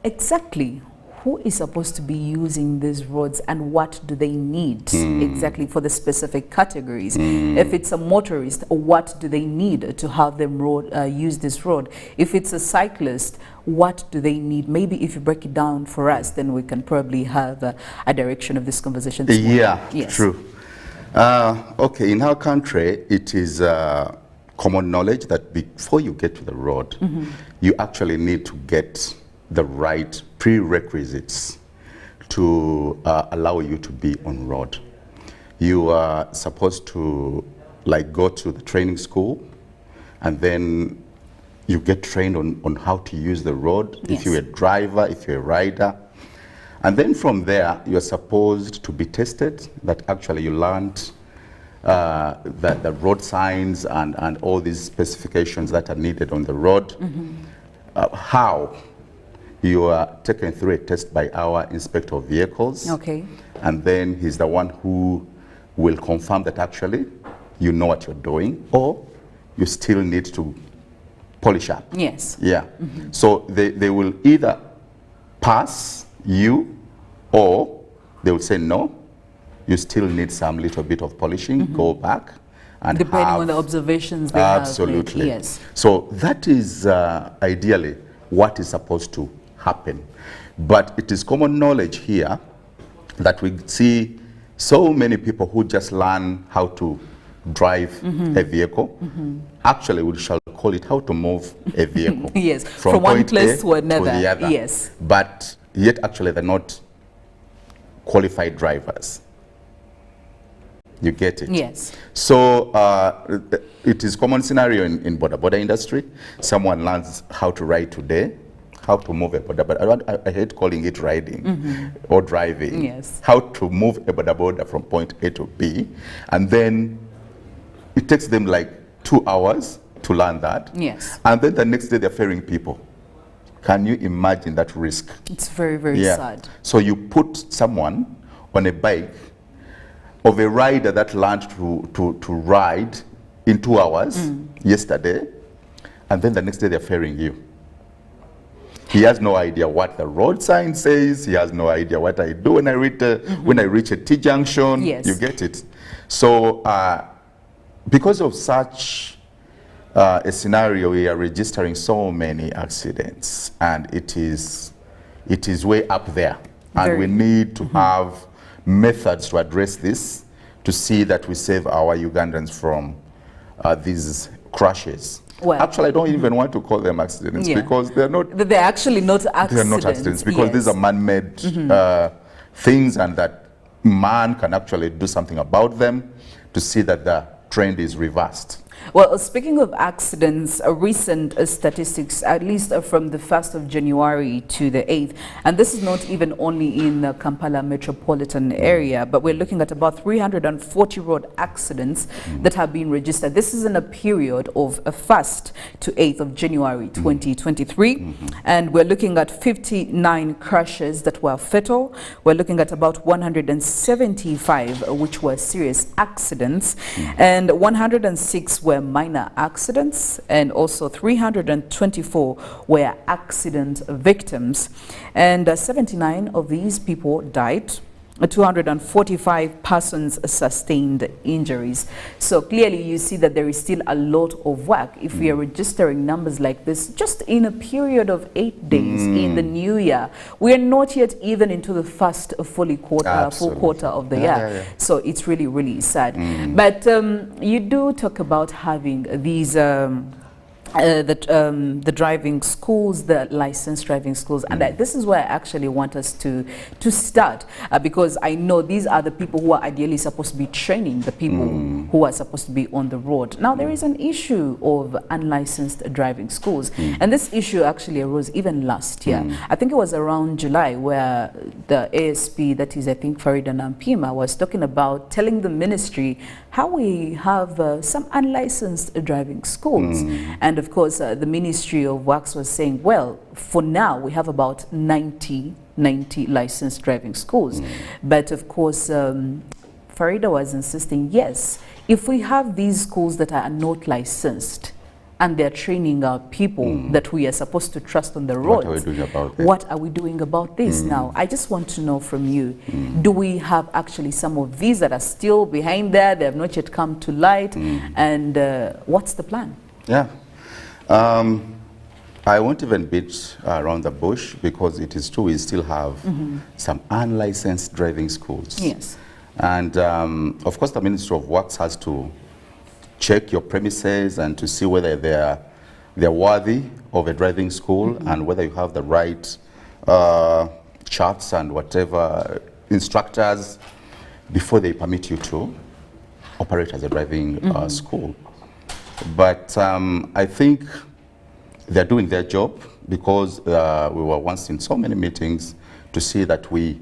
exactly who is supposed to be using these roads and what do they need exactly for the specific categories? If it's a motorist, what do they need to have them use this road? If it's a cyclist, what do they need? Maybe if you break it down for us, then we can probably have a direction of this conversation this morning. Yeah, yes. True. Okay, in our country, it is common knowledge that before you get to the road, you actually need to get the right prerequisites to allow you to be on road. You are supposed to go to the training school, and then you get trained on how to use the road, if you're a driver, if you're a rider. And then from there, you're supposed to be tested, that actually you learned the road signs and all these specifications that are needed on the road. How you are taken through a test by our inspector of vehicles. Okay. And then he's the one who will confirm that actually you know what you're doing, or you still need to polish up. Yes. Yeah. So they will either pass you, or they will say no, you still need some little bit of polishing, go back and depending have, on the observations they absolutely have made. Yes. So that is ideally what is supposed to happen. But it is common knowledge here that we see so many people who just learn how to drive a vehicle. Actually, we shall call it how to move a vehicle. Yes, from one place to another. To the other. Yes. But yet actually they're not qualified drivers. You get it? Yes. So it is common scenario in border industry. Someone learns how to ride today, how to move a border. I hate calling it riding or driving. Yes. How to move a border from point A to B, and then it takes them like 2 hours to learn that. Yes. And then the next day they're ferrying people. Can you imagine that risk? It's very, very sad. So you put someone on a bike of a rider that learned to ride in 2 hours yesterday, and then the next day they're ferrying you. He has no idea what the road sign says. He has no idea what I do when I reach a T-junction. Yes. You get it. So because of such a scenario, we are registering so many accidents, and it is way up there. And we need to have methods to address this, to see that we save our Ugandans from these crashes. Well, actually, I don't even want to call them accidents because they're not. They're actually not accidents. They're not accidents because these are man-made things, and that man can actually do something about them to see that the trend is reversed. Well, speaking of accidents, recent statistics, at least from the 1st of January to the 8th, and this is not even only in the Kampala metropolitan area, but we're looking at about 340 road accidents that have been registered. This is in a period of 1st to 8th of January 2023, and we're looking at 59 crashes that were fatal. We're looking at about 175 which were serious accidents, and 106 were minor accidents, and also 324 were accident victims, and 79 of these people died. 245 persons sustained injuries. So clearly you see that there is still a lot of work if we are registering numbers like this just in a period of 8 days in the new year. We are not yet even into the first full quarter of the year. So it's really, really sad. But you do talk about having these the driving schools, the licensed driving schools, and this is where I actually want us to start, because I know these are the people who are ideally supposed to be training the people who are supposed to be on the road. Now there is an issue of unlicensed driving schools, and this issue actually arose even last year. I think it was around July where the ASP, that is I think Farida Nampima, was talking about telling the ministry how we have some unlicensed driving schools. And of course, the Ministry of Works was saying, well, for now, we have about 90 licensed driving schools. But of course, Farida was insisting, yes, if we have these schools that are not licensed, and they're training our people that we are supposed to trust on the roads. What are we doing about that? What are we doing about this now? I just want to know from you, do we have actually some of these that are still behind there, they have not yet come to light, and what's the plan? Yeah. I won't even beat around the bush, because it is true we still have some unlicensed driving schools. Yes. And of course the Ministry of Works has to check your premises and to see whether they're worthy of a driving school and whether you have the right charts and whatever instructors before they permit you to operate as a driving school. But I think they're doing their job, because we were once in so many meetings to see that we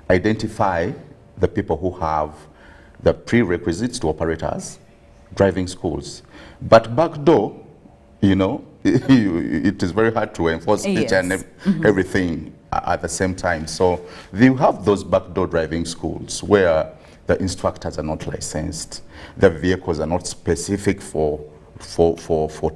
identify the people who have the prerequisites to operate as driving schools. But backdoor, you know, it is very hard to enforce each and everything at the same time. So you have those backdoor driving schools where the instructors are not licensed, the vehicles are not specific for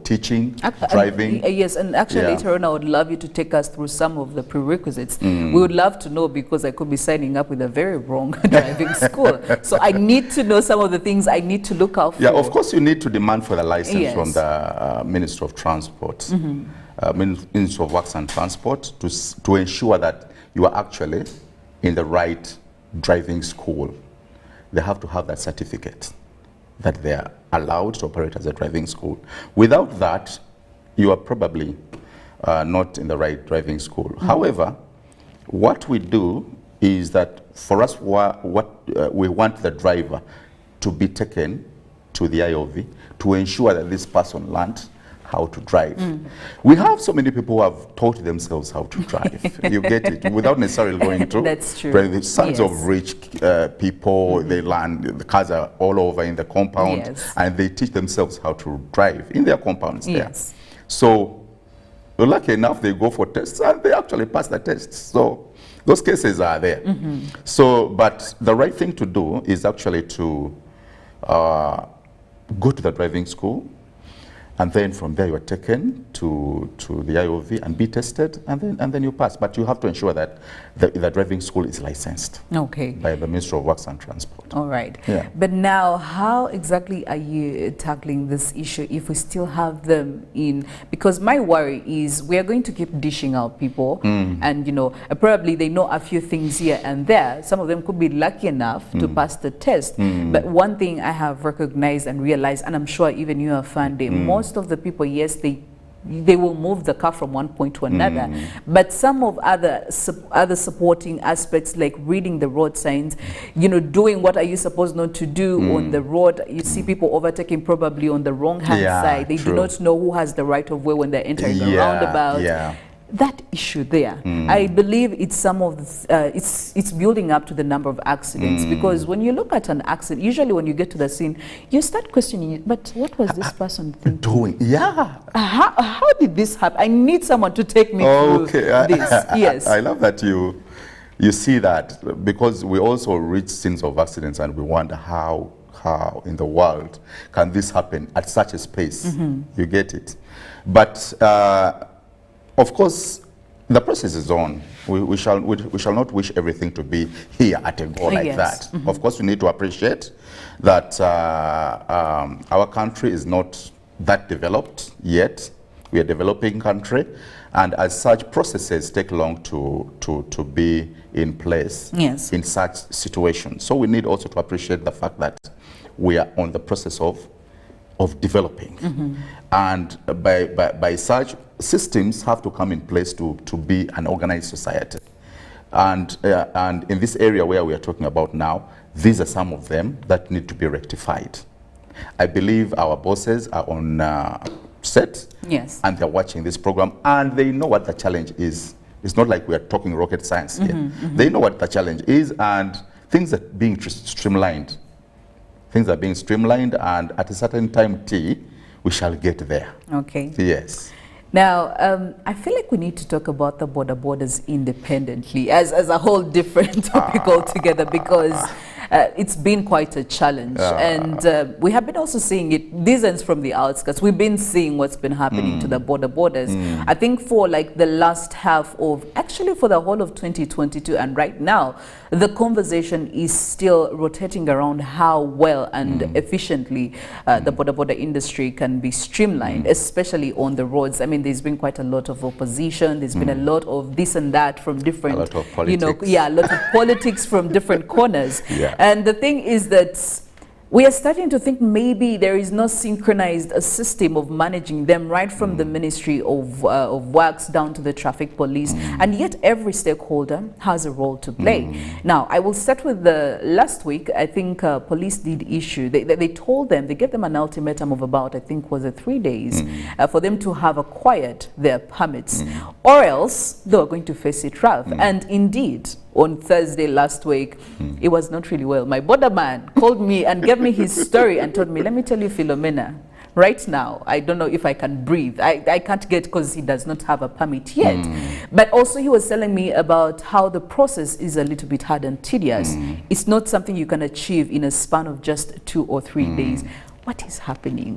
teaching, driving. Yes, and actually later on I would love you to take us through some of the prerequisites. We would love to know, because I could be signing up with a very wrong driving school. So I need to know some of the things I need to look out for. Yeah, of course you need to demand for the license from the Ministry of Transport, Ministry of Works and Transport, to ensure that you are actually in the right driving school. They have to have that certificate that they are allowed to operate as a driving school. Without that, you are probably not in the right driving school. However, what we do is that for us, we want the driver to be taken to the IOV to ensure that this person learned how to drive. We have so many people who have taught themselves how to drive. You get it, without necessarily going to. That's true. The sons of rich people, they learn, the cars are all over in the compound, and they teach themselves how to drive in their compounds there. So, lucky enough, they go for tests, and they actually pass the tests. So, those cases are there. So, but the right thing to do is actually to go to the driving school, and then from there you are taken to the IOV and be tested, and then you pass. But you have to ensure that the driving school is licensed by the Ministry of Works and Transport. All right. Yeah. But now, how exactly are you tackling this issue if we still have them in? Because my worry is we are going to keep dishing out people, and you know, probably they know a few things here and there. Some of them could be lucky enough to pass the test. But one thing I have recognized and realized, and I'm sure even you have found it, most of the people, yes, they will move the car from one point to another, but some of other supporting aspects, like reading the road signs, you know, doing what are you supposed not to do on the road. You see people overtaking probably on the wrong hand side. They do not know who has the right of way when they're entering a roundabout. That issue there, I believe it's some of the, it's building up to the number of accidents, because when you look at an accident, usually when you get to the scene, you start questioning, but what was this person thinking? How did this happen? I need someone to take me through this. Yes. I love that you see that, because we also reach scenes of accidents and we wonder how in the world can this happen at such a space? You get it? But of course, the process is on. We shall not wish everything to be here at a go like that. Of course, we need to appreciate that our country is not that developed yet. We are a developing country, and as such, processes take long to be in place in such situations. So we need also to appreciate the fact that we are on the process of developing, and by such, systems have to come in place to be an organized society. And in this area where we are talking about now, these are some of them that need to be rectified. I believe our bosses are on set, and they're watching this program, and they know what the challenge is. It's not like we are talking rocket science here. They know what the challenge is, and things are being streamlined. Things are being streamlined, and at a certain time T, we shall get there. Okay. Yes. Now, I feel like we need to talk about the borders independently as a whole different topic altogether, because it's been quite a challenge. And we have been also seeing it, these ends from the outskirts. We've been seeing what's been happening to the borders. I think for like the last half of, actually for the whole of 2022 and right now, the conversation is still rotating around how well and efficiently the border industry can be streamlined, especially on the roads. I mean, there's been quite a lot of opposition. There's been a lot of this and that from different, a lot of politics. A lot of politics from different corners. And the thing is that we are starting to think maybe there is no synchronized system of managing them, right from the Ministry of Works down to the traffic police, and yet every stakeholder has a role to play. Now, I will start with the last week. I think police did issue, they told them, they gave them an ultimatum of about, I think was it 3 days, for them to have acquired their permits, or else they were going to face it rough. And indeed, on Thursday last week, it was not really well. My border man called me and gave me his story and told me, let me tell you, Philomena, right now, I don't know if I can breathe. I can't get, because he does not have a permit yet. But also he was telling me about how the process is a little bit hard and tedious. It's not something you can achieve in a span of just 2 or 3 days. What is happening?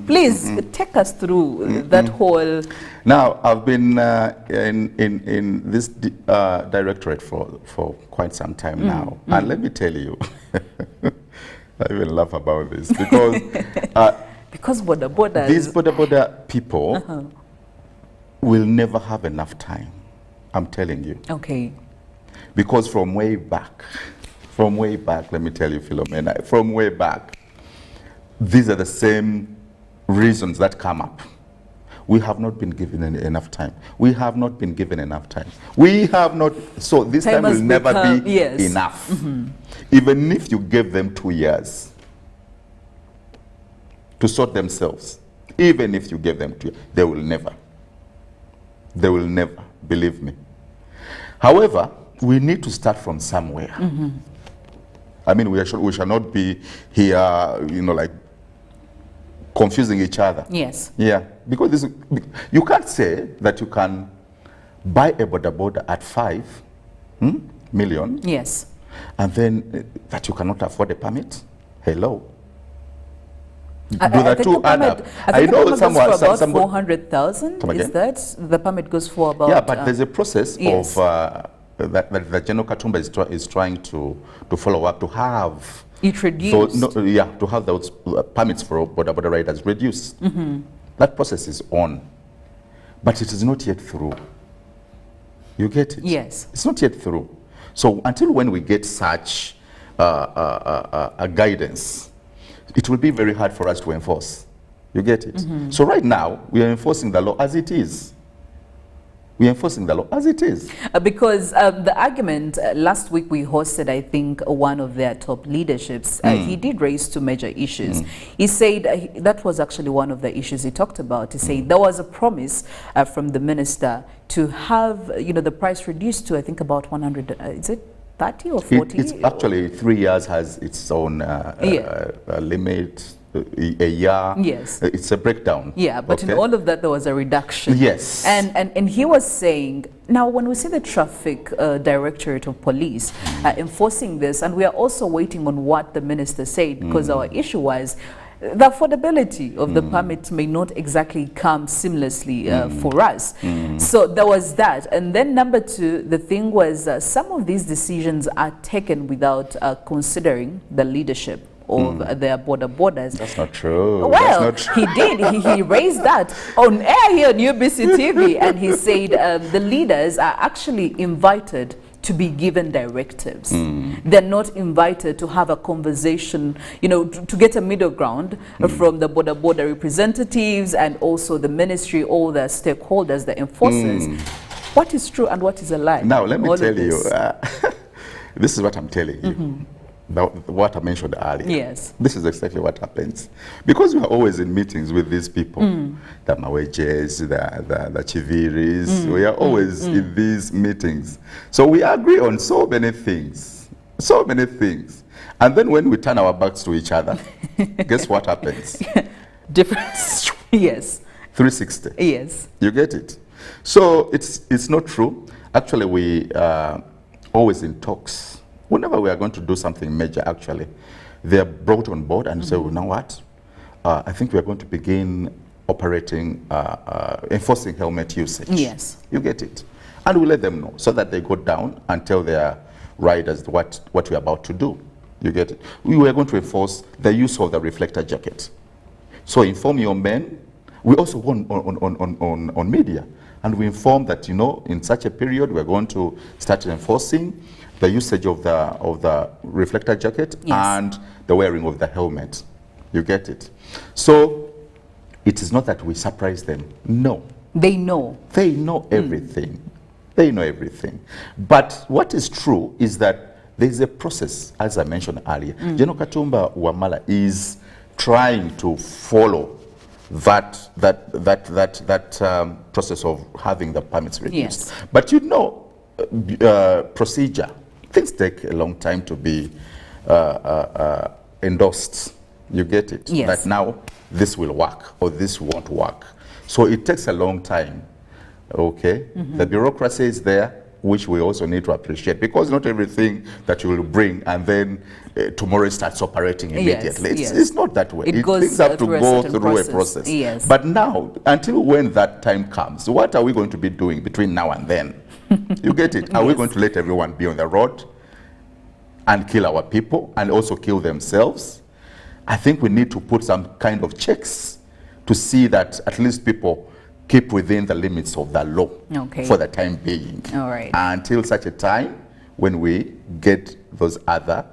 Please take us through that whole. Now, I've been in this directorate for quite some time now, and let me tell you, I even laugh about this because these border people will never have enough time. I'm telling you. Okay. Because from way back, let me tell you, Philomena, from way back, these are the same reasons that come up. We have not been given enough time. We have not been given enough time. We have not, so this time will never be enough. Even if you gave them 2 years to sort themselves, even if you gave them 2 years, they will never, believe me. However, we need to start from somewhere. I mean, we shall not be here, like confusing each other. Yes. Yeah, because you can't say that you can buy a border at 5 million. Yes. And then that you cannot afford a permit. Hello. I know someone goes for about 400,000. Is that the permit goes for about? Yeah, but there's a process of that General Katumba is trying to follow up, to have it reduced. To have those permits for border riders reduced. That process is on, but it is not yet through. You get it? Yes. It's not yet through. So until when we get such a guidance, it will be very hard for us to enforce. You get it? So right now, we are enforcing the law as it is. We are enforcing the law as it is. Because the argument, last week we hosted, I think, one of their top leaderships. He did raise 2 major issues. He said that was actually one of the issues he talked about. He said there was a promise from the minister to have, the price reduced to, I think, about 100, is it 30 or 40? It's actually 3 years has its own limit. A year. Yes. It's a breakdown. Yeah, but in all of that, there was a reduction. Yes. And he was saying, now when we see the Traffic Directorate of Police enforcing this, and we are also waiting on what the minister said, because our issue was the affordability of the permit may not exactly come seamlessly for us. So there was that. And then number 2, the thing was some of these decisions are taken without considering the leadership of their borders. That's not true. Well, not true. He did. He raised that on air here on UBC TV, and he said the leaders are actually invited to be given directives. They're not invited to have a conversation, to get a middle ground from the border representatives and also the ministry, all the stakeholders, the enforcers. What is true and what is a lie? Now, let me tell you, this is what I'm telling you. What I mentioned earlier. Yes. This is exactly what happens. Because we are always in meetings with these people, the Mawejes, the Chiviris, we are always in these meetings. So we agree on so many things. And then when we turn our backs to each other, guess what happens? Difference. Yes. 360. Yes. You get it? So it's not true. Actually, we are always in talks Whenever we are going to do something major, actually, they are brought on board and say, well, you know what? I think we are going to begin operating, enforcing helmet usage. Yes. You get it. And we let them know so that they go down and tell their riders what we're about to do. You get it. We were going to enforce the use of the reflector jacket. So inform your men. We also go on media, and we inform that, you know, in such a period, we're going to start enforcing the usage of the reflector jacket and the wearing of the helmet. You get it. So it is not that we surprise them. No. They know. They know everything. They know everything. But what is true is that there is a process, as I mentioned earlier. General Katumba Wamala is trying to follow that process of having the permits reduced. Yes. But you know, procedure, things take a long time to be endorsed. You get it? Yes. That now this will work or this won't work. So it takes a long time. Okay? The bureaucracy is there, which we also need to appreciate, because not everything that you will bring and then tomorrow it starts operating immediately. It's not that way. Things have to go through a process. Yes. But now, until when that time comes, what are we going to be doing between now and then? You get it? Are we going to let everyone be on the road and kill our people and also kill themselves? I think we need to put some kind of checks to see that at least people keep within the limits of the law for the time being. All right. Until such a time when we get those other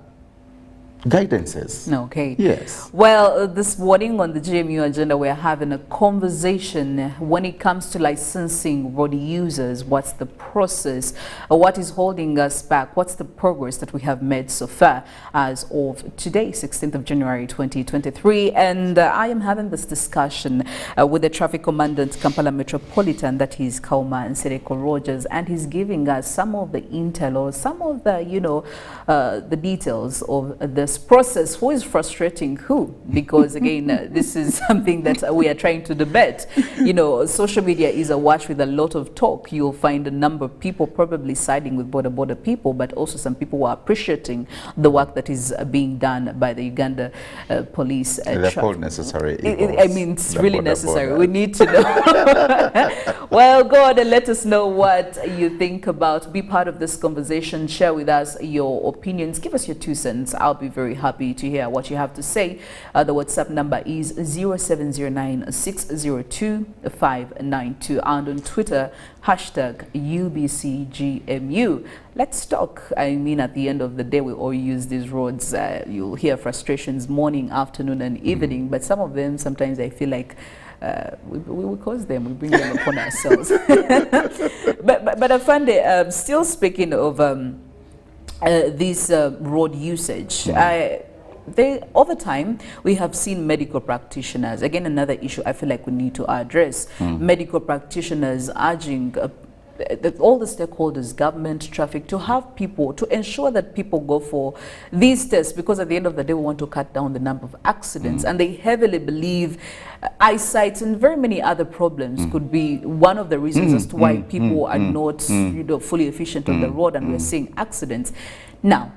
guidances. Okay. Yes. Well, this morning on the GMU agenda, we're having a conversation when it comes to licensing road users. What's the process? What is holding us back? What's the progress that we have made so far as of today, 16th of January 2023? And I am having this discussion with the traffic commandant, Kampala Metropolitan, that is Kauma Nsereko Rogers, and he's giving us some of the intel or some of the, you know, the details of this process. Who is frustrating who? Because again, this is something that we are trying to debate. You know, social media is awash with a lot of talk. You'll find a number of people probably siding with border people, but also some people who are appreciating the work that is being done by the Uganda police. They're called necessary. I mean, it's really necessary. We need to know. Well, go on and let us know what you think about. Be part of this conversation. Share with us your opinions. Give us your 2 cents. I'll be very happy to hear what you have to say. The WhatsApp number is 0709-602-592, and on Twitter, hashtag UBCGMU. Let's talk. I mean, at the end of the day, we all use these roads. You'll hear frustrations morning, afternoon, and evening, but some of them, sometimes I feel like we cause them, we bring them upon ourselves. but Afande, still speaking of this road usage, over time, we have seen medical practitioners, again another issue I feel like we need to address, medical practitioners urging all the stakeholders, government, traffic, to have people, to ensure that people go for these tests, because at the end of the day, we want to cut down the number of accidents. And they heavily believe eyesight and very many other problems could be one of the reasons as to why people are not you know, fully efficient on the road, and we're seeing accidents. Now,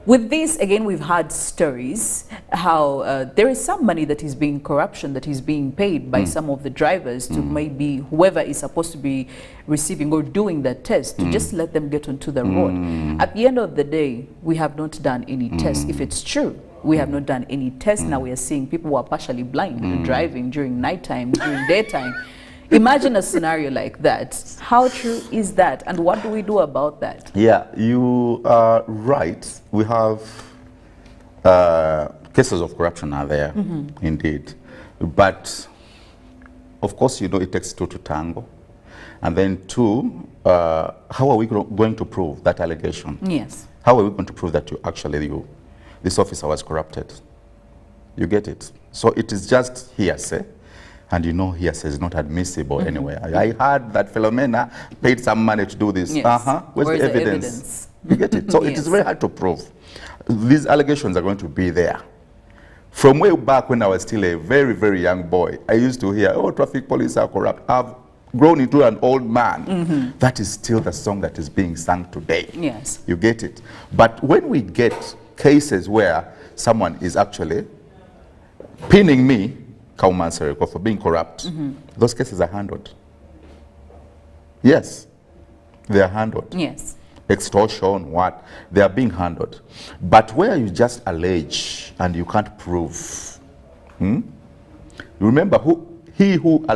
with this, again, we've had stories how there is some money that is being corruption, that is being paid by some of the drivers to maybe whoever is supposed to be receiving or doing that test to just let them get onto the road. At the end of the day, we have not done any tests. If it's true, we have not done any tests. Now we are seeing people who are partially blind driving during nighttime, during daytime. Imagine a scenario like that. How true is that, and what do we do about that? Yeah, you are right. We have cases of corruption are there, indeed. But, of course, you know, it takes two to tango. And then two, how are we going to prove that allegation? Yes. How are we going to prove that this officer was corrupted? You get it? So it is just hearsay. And you know, hearsay is not admissible anywhere. I heard that Philomena paid some money to do this. Yes. Where's the evidence? You get it? So it is very hard to prove. These allegations are going to be there. From way back when I was still a very, very young boy, I used to hear, oh, traffic police are corrupt. I've grown into an old man, that is still the song that is being sung today. Yes. You get it? But when we get cases where someone is actually pinning me, Kaumansereko, for being corrupt, those cases are handled. Yes, they are handled. Yes. Extortion, what? They are being handled. But where you just allege and you can't prove, remember he who alleges